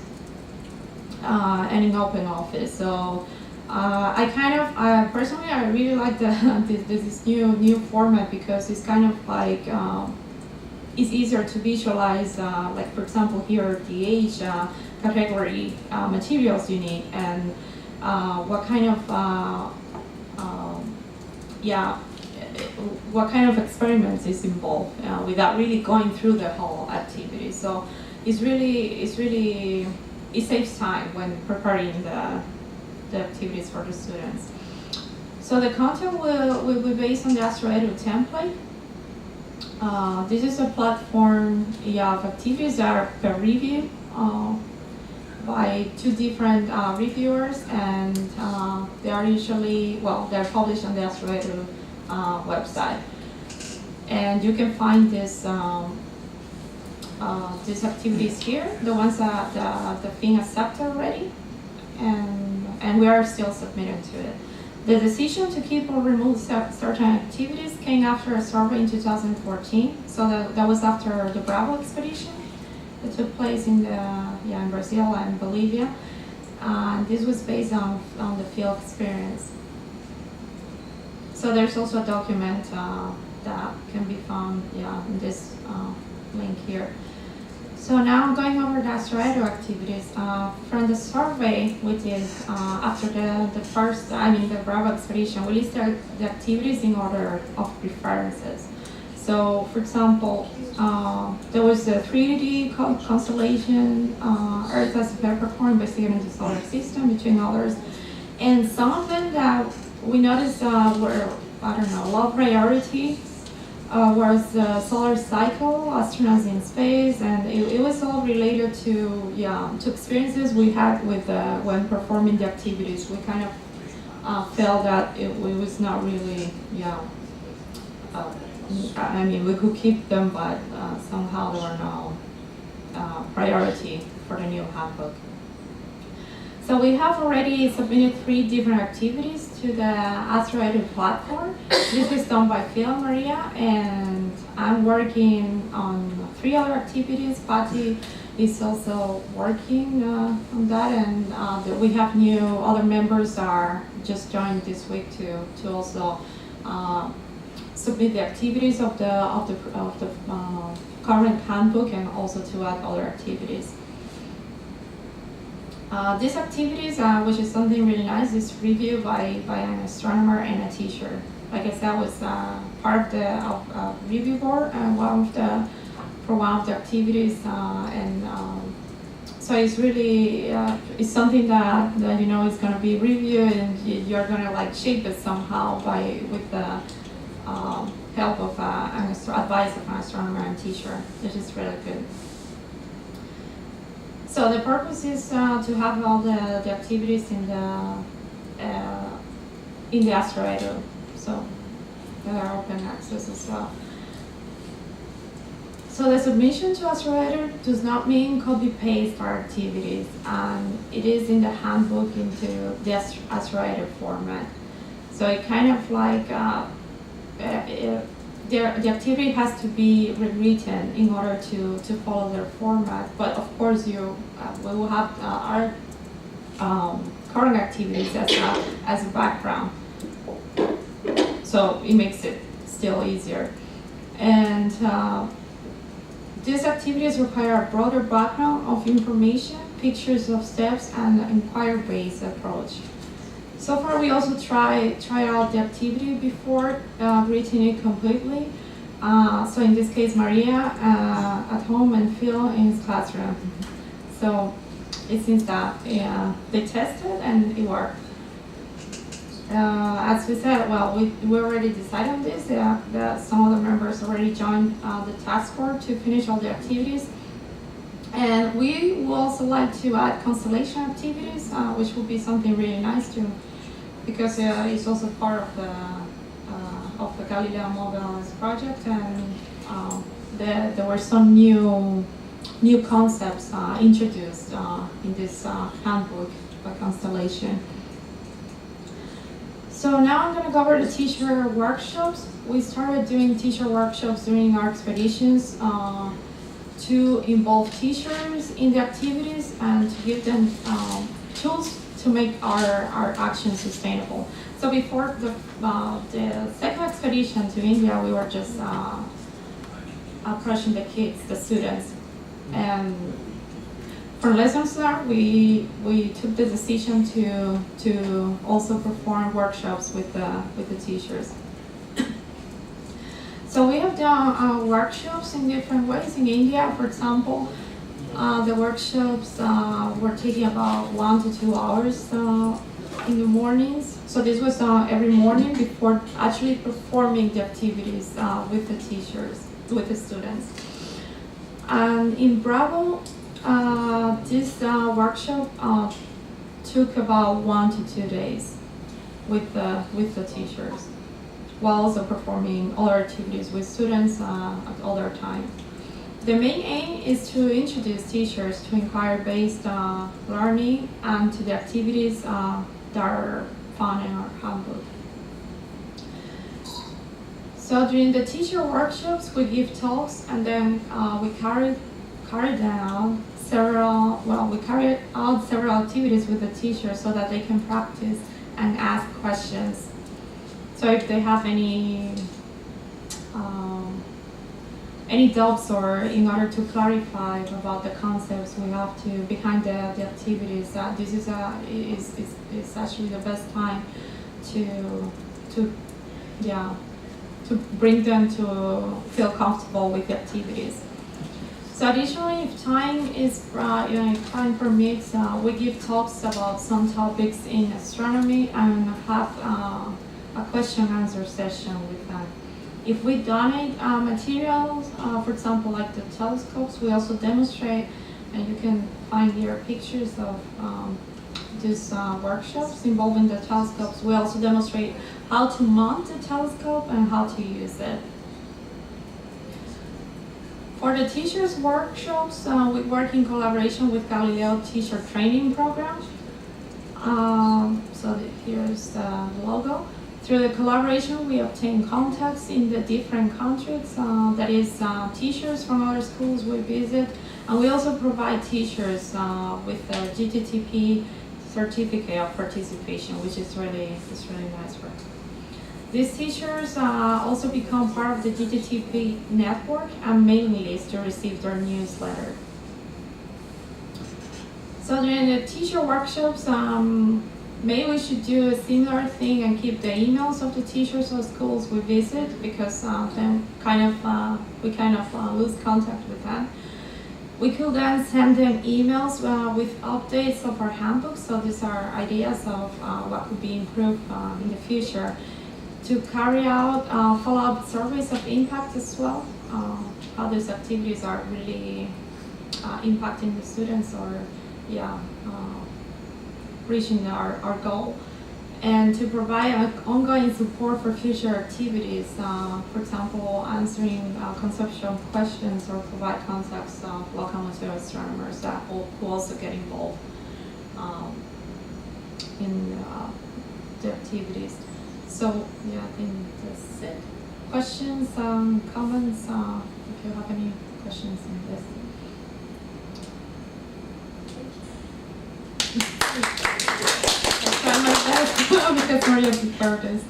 and in Open Office. So personally, I really like this new format because it's kind of like it's easier to visualize. Like for example, here the age category, materials you need, and what kind of experiments is involved without really going through the whole activity. So it saves time when preparing the activities for the students. So the content will be based on the AstroEdu template. This is a platform of activities that are per review by 2 different reviewers, and they're published on the AstroEdu website. And you can find these activities here, the ones that have been accepted already, and we are still submitting to it. The decision to keep or remove certain activities came after a survey in 2014, so that was after the Bravo expedition. It took place in Brazil and Bolivia. This was based on the field experience. So there's also a document that can be found in this link here. So now I'm going over the AstroEdu activities. From the survey we did after the Bravo expedition, we listed the activities in order of preferences. So, for example, there was the 3D constellation, Earth as a peppercorn, investigating the solar system, between others. And some of them that we noticed were, low priority. was the solar cycle, astronauts in space, and it was all related to to experiences we had with when performing the activities. We kind of felt that it was not really I mean, we could keep them, but somehow there were no priority for the new handbook. So we have already submitted 3 different activities to the Asteroid platform. This was done by Phil and Maria, and I'm working on 3 other activities. Parte is also working on that, and we have other members are just joined this week to also submit the activities of the current handbook and also to add other activities. These activities, which is something really nice, is reviewed by an astronomer and a teacher. Like I said, I was part of the review board and for one of the activities, so it's really it's something that you know is going to be reviewed, and you're going to like shape it somehow with the help of advice of an astronomer and teacher, which is really good. So the purpose is to have all the activities in the asteroid, so they are open access as well. So the submission to asteroid does not mean copy-paste our activities, and it is in the handbook into the asteroid format. So it kind of like the activity has to be rewritten in order to follow their format. But of course, we will have our current activities as a background, so it makes it still easier. And these activities require a broader background of information, pictures of steps, and an inquiry-based approach. So far, we also try out the activity before reading it completely. So in this case, Maria at home and Phil in his classroom. So it seems that they tested and it worked. As we said, well, we already decided on this. Some of the members already joined the task force to finish all the activities. And we would also like to add constellation activities, which will be something really nice too, because it's also part of the Galileo Mobile project, and there were some new concepts introduced in this handbook by constellation. So now I'm going to cover the teacher workshops. We started doing teacher workshops during our expeditions to involve teachers in the activities and to give them tools to make our actions sustainable. So before the second expedition to India, we were just approaching the kids, the students, and for lessons learned, we took the decision to also perform workshops with the teachers. So we have done workshops in different ways. In India, for example, the workshops were taking about 1 to 2 hours in the mornings. So this was every morning before actually performing the activities with the teachers, with the students. And in Bravo, this workshop took about 1 to 2 days with the teachers, while also performing other activities with students at other times. The main aim is to introduce teachers to inquiry-based learning and to the activities that are found in our handbook. So during the teacher workshops, we give talks, and then we carry out several activities with the teachers so that they can practice and ask questions. So if they have any doubts, or in order to clarify about the concepts we have to behind the activities, this is actually the best time to bring them to feel comfortable with the activities. So additionally, if time permits, we give talks about some topics in astronomy and have a question-answer session with them. If we donate materials, for example, like the telescopes, we also demonstrate, and you can find here pictures of these workshops involving the telescopes. We also demonstrate how to mount the telescope and how to use it. For the teachers' workshops, we work in collaboration with Galileo teacher training program. Here's the logo. Through the collaboration, we obtain contacts in the different countries, that is teachers from other schools we visit, and we also provide teachers with a GTTP certificate of participation, which is really nice work. These teachers also become part of the GTTP network and mailing list to receive their newsletter. So during the teacher workshops, maybe we should do a similar thing and keep the emails of the teachers of schools we visit, because then we kind of lose contact with them. We could then send them emails with updates of our handbooks. So these are ideas of what could be improved in the future. To carry out follow-up surveys of impact as well, how these activities are really impacting the students, or reaching our goal, and to provide ongoing support for future activities, for example, answering conceptual questions, or provide contacts of local amateur astronomers that will also get involved in the activities. So I think that's it. Questions, comments, if you have any questions on this. I'll try my best because Maria prepared this.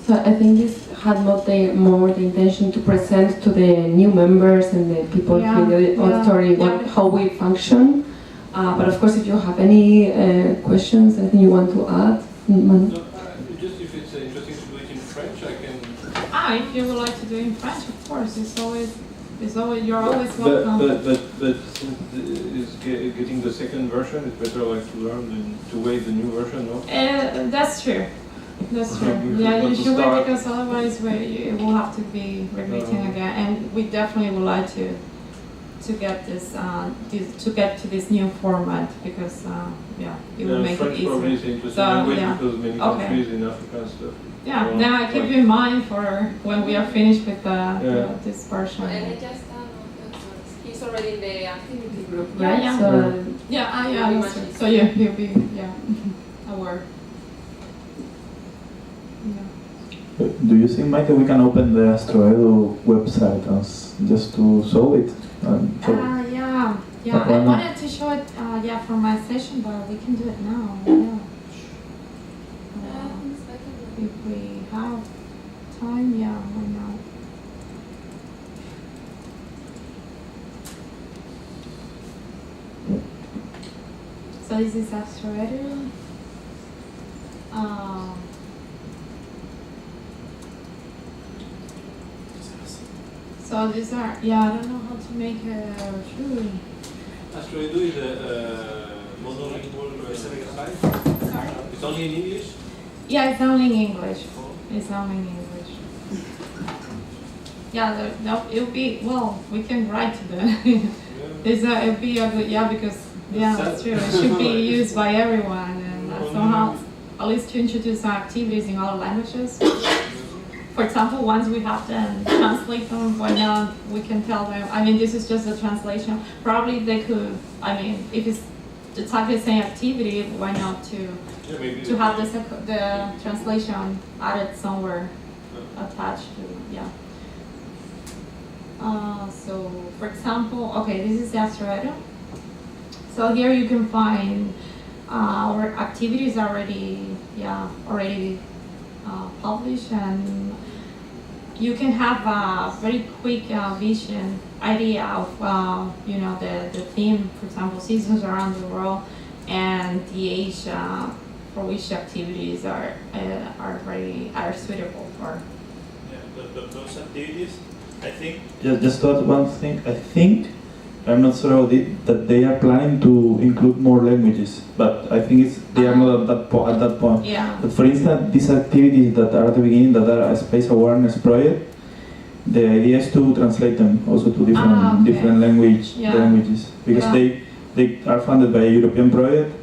So I think this had more the intention to present to the new members and the people here in the auditory how we function. But of course, if you have any questions, anything you want to add, Just if it's interesting to do it in French, I can. If you would like to do it in French, of course, you're always welcome. But since getting the second version, it's better like to learn than to wait the new version, no? That's true. That's true. You should wait, because otherwise it will have to be repeating again. And we definitely would like to get this to get to this new format, because it will make French it easier. probably is interesting language, because many countries in Africa and stuff. Yeah, then I keep you in mind for when we are finished with this version. And I just he's already in the activity group, Yeah, right? yeah. So, That's true. So you'll be aware. Do you think, Maite, we can open the AstroEdu website just to show it? I wanted to show it for my session, but we can do it now. If we have time, why not? So this is AstroEdu. So these are, I don't know how to make a true. AstroEdu is a monolingual site. Sorry? It's only in English? Yeah, it's only in English. It's only in English. It'll be, we can write to them. It'll be a good, because, that's true. It should be used by everyone, and somehow, at least to introduce our activities in other languages. For example, once we have them translate them, why not we can tell them, this is just a translation. Probably they could, if it's exactly the same activity, why not to have the translation added somewhere attached to, So, for example, this is the AstroEdu. So here you can find our activities already published, and you can have a very quick vision idea of the theme, for example, seasons around the world, and the age for which activities are suitable for. Those activities, I think. Just one thing. I think I'm not sure that they are planning to include more languages, but I think they are not at that point. Yeah. But for instance, these activities that are at the beginning, that are a space awareness project, the idea is to translate them also to different languages, because they are funded by a European project,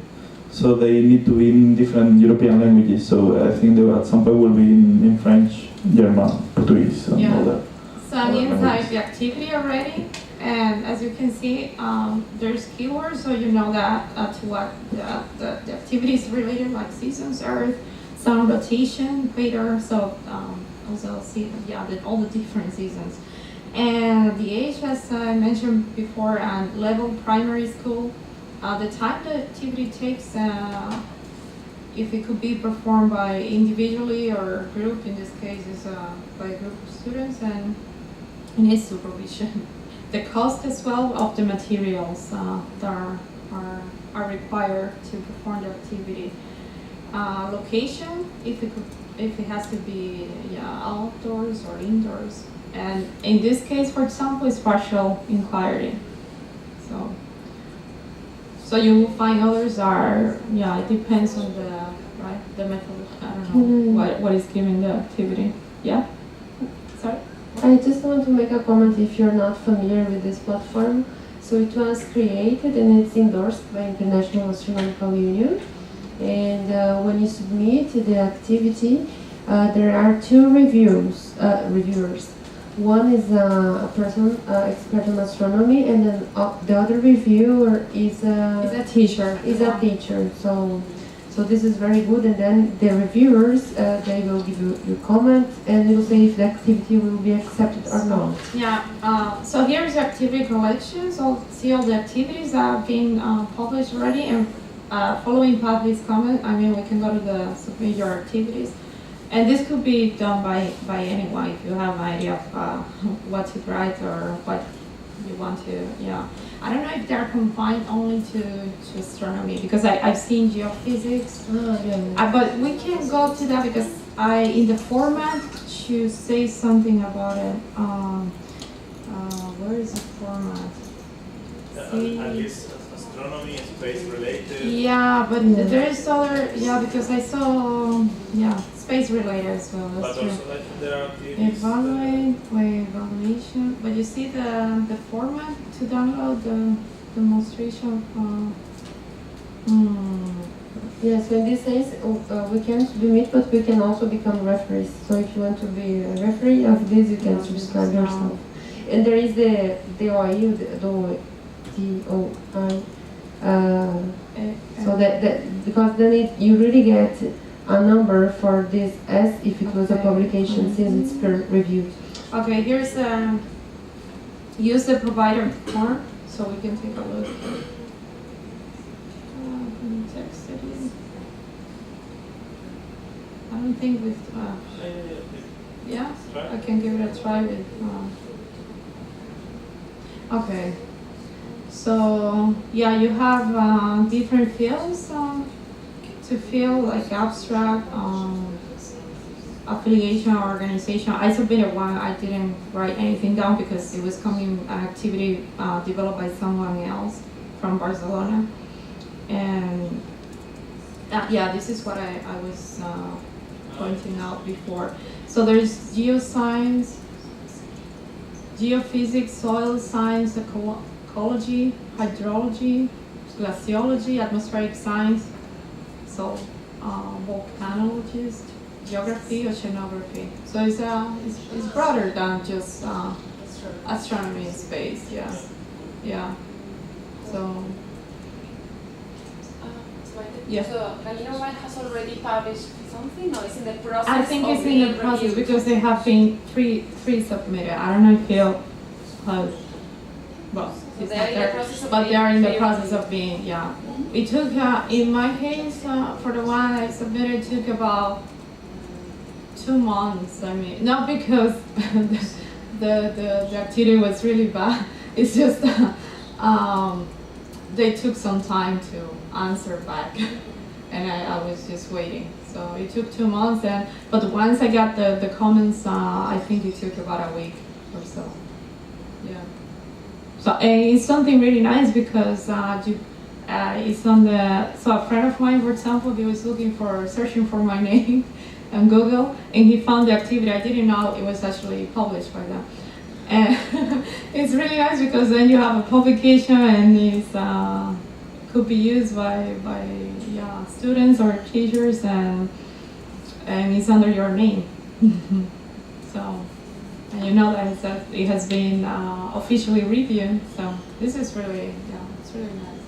so they need to be in different European languages. So I think they at some point will be in French, German, Portuguese, and all that. So I'm inside the activity already, and as you can see, there's keywords, so you know that to what the activity is related, like seasons, Earth, sun rotation, equator. So also see all the different seasons, and the age, as I mentioned before, and level primary school. The time the activity takes, if it could be performed by individually or group, in this case is by a group of students, and it needs supervision. The cost as well of the materials that are required to perform the activity. Location, if it has to be outdoors or indoors, and in this case, for example, it's partial inquiry. So you will find others are, it depends on the method. I don't know what is given the activity. Yeah? Sorry? I just want to make a comment if you're not familiar with this platform. So it was created and it's endorsed by International Astronomical Union. And when you submit the activity, there are two reviewers. One is a person expert in astronomy, and then the other reviewer is a teacher. So this is very good. And then the reviewers they will give you comment, and they will say if the activity will be accepted or not. Yeah. So here's the activity collection. So see all the activities that have been published already, and following Patrick's comment, we can go to the submit your activities. And this could be done by anyone if you have an idea of what to write or what you want to, I don't know if they're confined only to astronomy, because I've seen geophysics. But we can go to that because in the format, to say something about it. Where is the format? At least astronomy is space related. Yeah, but there is other, because I saw, space related as well. That's true. Also there are activities. Evaluation. But you see the format to download the demonstration Yes, so in this case, we can submit, but we can also become referees. So if you want to be a referee of this, you can subscribe yourself. And there is the DOI, so that because then you really get a number for this as if it was a publication, since it's peer reviewed. Okay, here's use the provider form, so we can take a look. Text it in. I don't think with I can give it a try with okay. So you have different fields to fill, like abstract, affiliation, or organization. I submitted one. I didn't write anything down because it was coming an activity developed by someone else from Barcelona, and this is what I was pointing out before. So there's geoscience, geophysics, soil science, ecology, hydrology, glaciology, atmospheric science, so volcanologist, geography, oceanography. So it's broader than just astronomy and space. So Galileo Mobile has already published something, or is in the process? I think it's in the process because they have been three submitted. I don't know if they'll they are in the process of being, It took, in my case, for the one I submitted, it took about 2 months. Not because the activity was really bad. It's just they took some time to answer back, and I was just waiting. So it took 2 months, but once I got the comments, I think it took about a week or so. So it's something really nice because it's on the. So a friend of mine, for example, he was searching for my name on Google, and he found the activity. I didn't know it was actually published by them. And it's really nice because then you have a publication and it's could be used by students or teachers, and it's under your name. So, and you know that it has been officially reviewed. So this is really, it's really nice.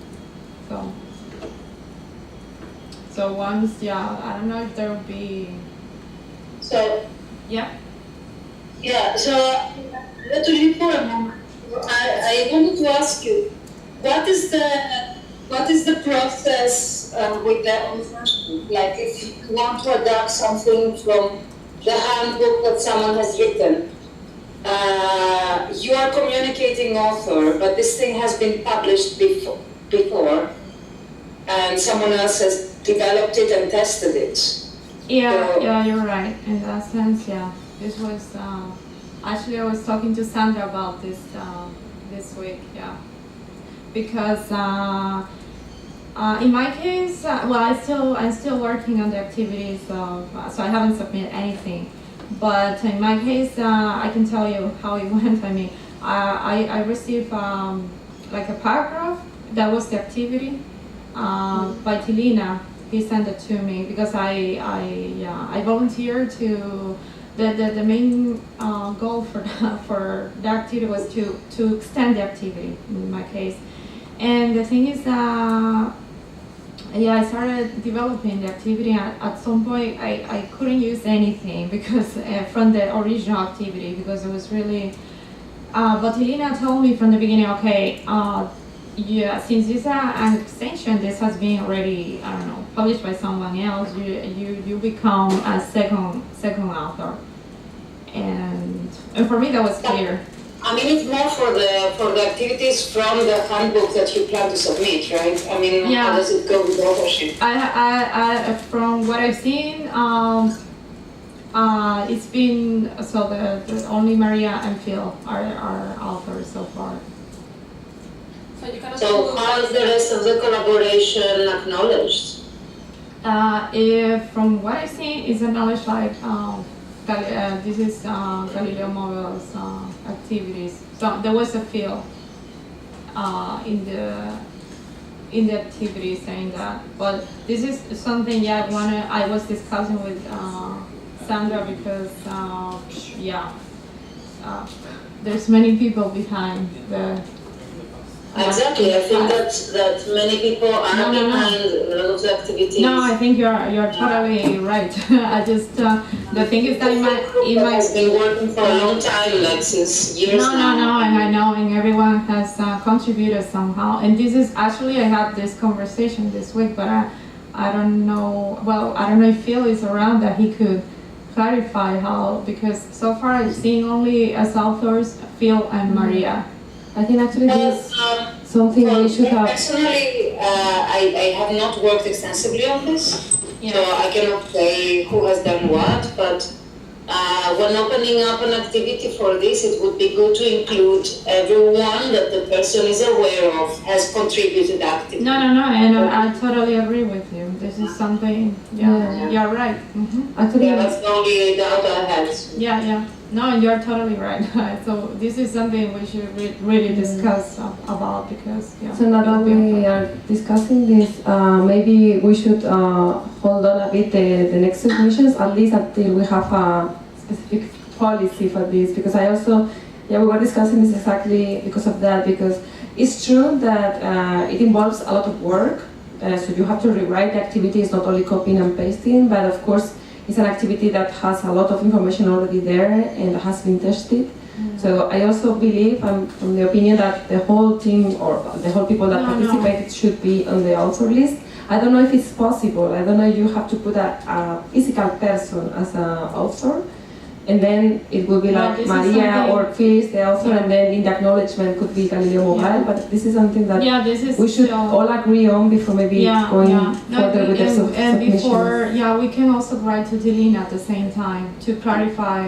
So once, I don't know if there will be. So yeah. So to leave for a moment, I wanted to ask you, what is the process with the author? Like, if you want to adapt something from the handbook that someone has written, you are communicating author, but this thing has been published before, and someone else has developed it and tested it. Yeah, you're right. In that sense, this was actually I was talking to Sandra about this this week, because in my case, I'm still working on the activities of, so I haven't submitted anything. But in my case, I can tell you how it went. I mean, I received like a paragraph that was the activity by Tilina. He sent it to me because I volunteered to. The main goal for the activity was to extend the activity in my case, and the thing is that I started developing the activity. At some point I couldn't use anything because from the original activity because it was really. But Helena told me from the beginning, okay, since this is an extension, this has been already published by someone else. You become a second author. And for me that was clear. I mean, it's more for the activities from the handbook that you plan to submit, right? I mean, how does it go with authorship? I from what I've seen, it's been so the only Maria and Phil are authors so far. So how is the rest of the collaboration acknowledged? If from what I've seen, it's acknowledged like. This is Galileo Mobile's activities. So there was a field in the activity saying that. But this is something I was discussing with Sandra because there's many people behind the. Exactly, I think that many people are behind a lot of the activities. No, I think you're totally right. I just the thing is that it has been working for a long time, like since years now. No, and I know, and everyone has contributed somehow. And this is actually I had this conversation this week, but I don't know. Well, I don't know if Phil is around that he could clarify how, because so far I've seen only as authors Phil and Maria. I think actually this something we should have. Personally, I have not worked extensively on this, so I cannot say who has done what, but when opening up an activity for this, it would be good to include everyone that the person is aware of has contributed actively. No, and I totally agree with you. This is something, you're right. Mm-hmm. Actually, that's the only doubt I had. Yeah. No, you're totally right. So this is something we should really discuss about because So now that we are discussing this, maybe we should hold on a bit the next submissions, at least until we have a specific policy for this. Because I also, we were discussing this exactly because of that. Because it's true that it involves a lot of work. So you have to rewrite the activities, not only copying and pasting, but of course. It's an activity that has a lot of information already there and has been tested. Mm-hmm. So I also believe, I'm from the opinion that the whole team or the whole people that participated should be on the author list. I don't know if it's possible. I don't know if you have to put a physical person as an author. and then it will be Yeah, like this is Maria something- or Chris, the author, Yeah. and then in the acknowledgement could be Galileo Mobile. Yeah. But this is something that Yeah, this is we should still- all agree on before maybe going further with the and before, submissions. we can also write to Delina at the same time to clarify.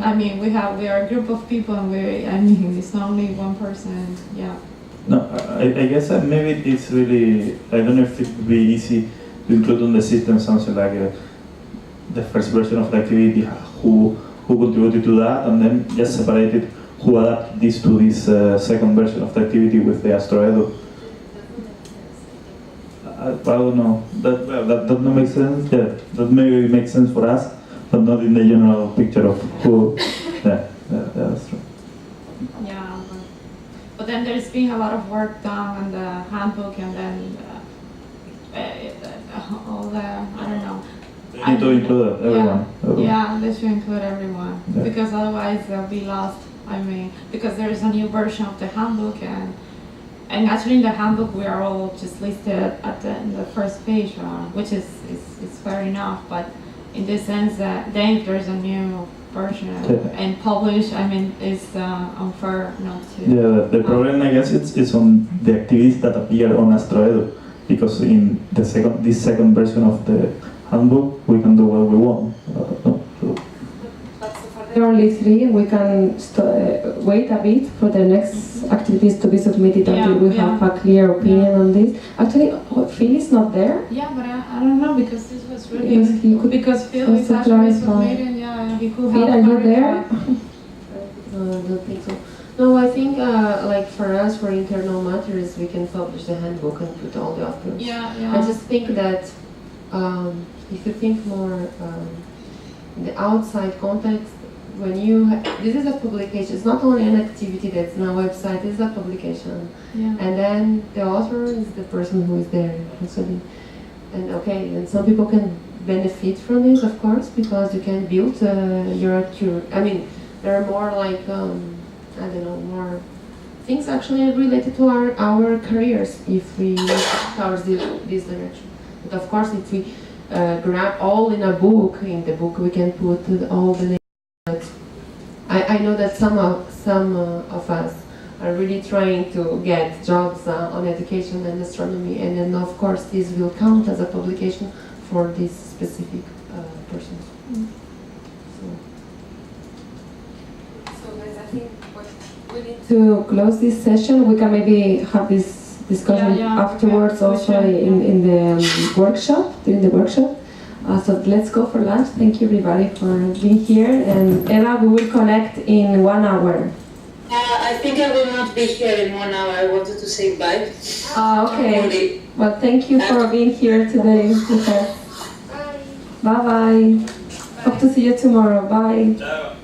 I mean, we are a group of people, and it's not only one person. Yeah. No, I guess that maybe it's really, I don't know if it would be easy to include on the system something like the first version of the activity, who contributed to that, and then just separated who adapted this to this second version of the activity with the AstroEdu. I don't know, that doesn't make sense. Yeah, that maybe makes sense for us, but not in the general picture of who. Yeah, that's true. Yeah, but then there's been a lot of work done on the handbook, and then all the, I don't know. They need to include everyone. Yeah, they should include everyone, Yeah. because otherwise they'll be lost. I mean, because there is a new version of the handbook, and actually in the handbook we are all just listed in the first page, which is fair enough. But in this sense, then if there's a new version and published, I mean, it's unfair not to. Yeah, the problem, I guess, it's on the activities that appear on AstroEdu, because in this second version of the handbook, we can do what we want. There are only 3, and we can wait a bit for the next activities to be submitted until we have a clear opinion on this. Actually, Phil is not there. Yeah, but I don't know, because this was really because Phil is also actually clarify. submitting. Yeah, he could Phil, have are you clarified. there? No, I don't think so. No, I think like for us, for internal matters, we can publish the handbook and put all the authors. Yeah. I just think that if you think more in the outside context, when this is a publication, it's not only an activity that's on a website, it's a publication. Yeah. And then the author is the person who is there, actually. And some people can benefit from this, of course, because you can build I mean, there are more like, I don't know, more things actually related to our careers if we look towards this direction. But of course, if we grab all in a book, in the book we can put all the names. I know that some of us are really trying to get jobs on education and astronomy, and then of course this will count as a publication for this specific person. So guys, I think what we need To close this session, we can maybe have this discussion afterwards, also in the workshop, during the workshop. So let's go for lunch. Thank you everybody for being here, and Ella, we will connect in 1 hour. I think I will not be here in 1 hour. I wanted to say bye. Okay. Well, thank you for being here today with us. Bye bye. Hope to see you tomorrow. Bye. Ciao.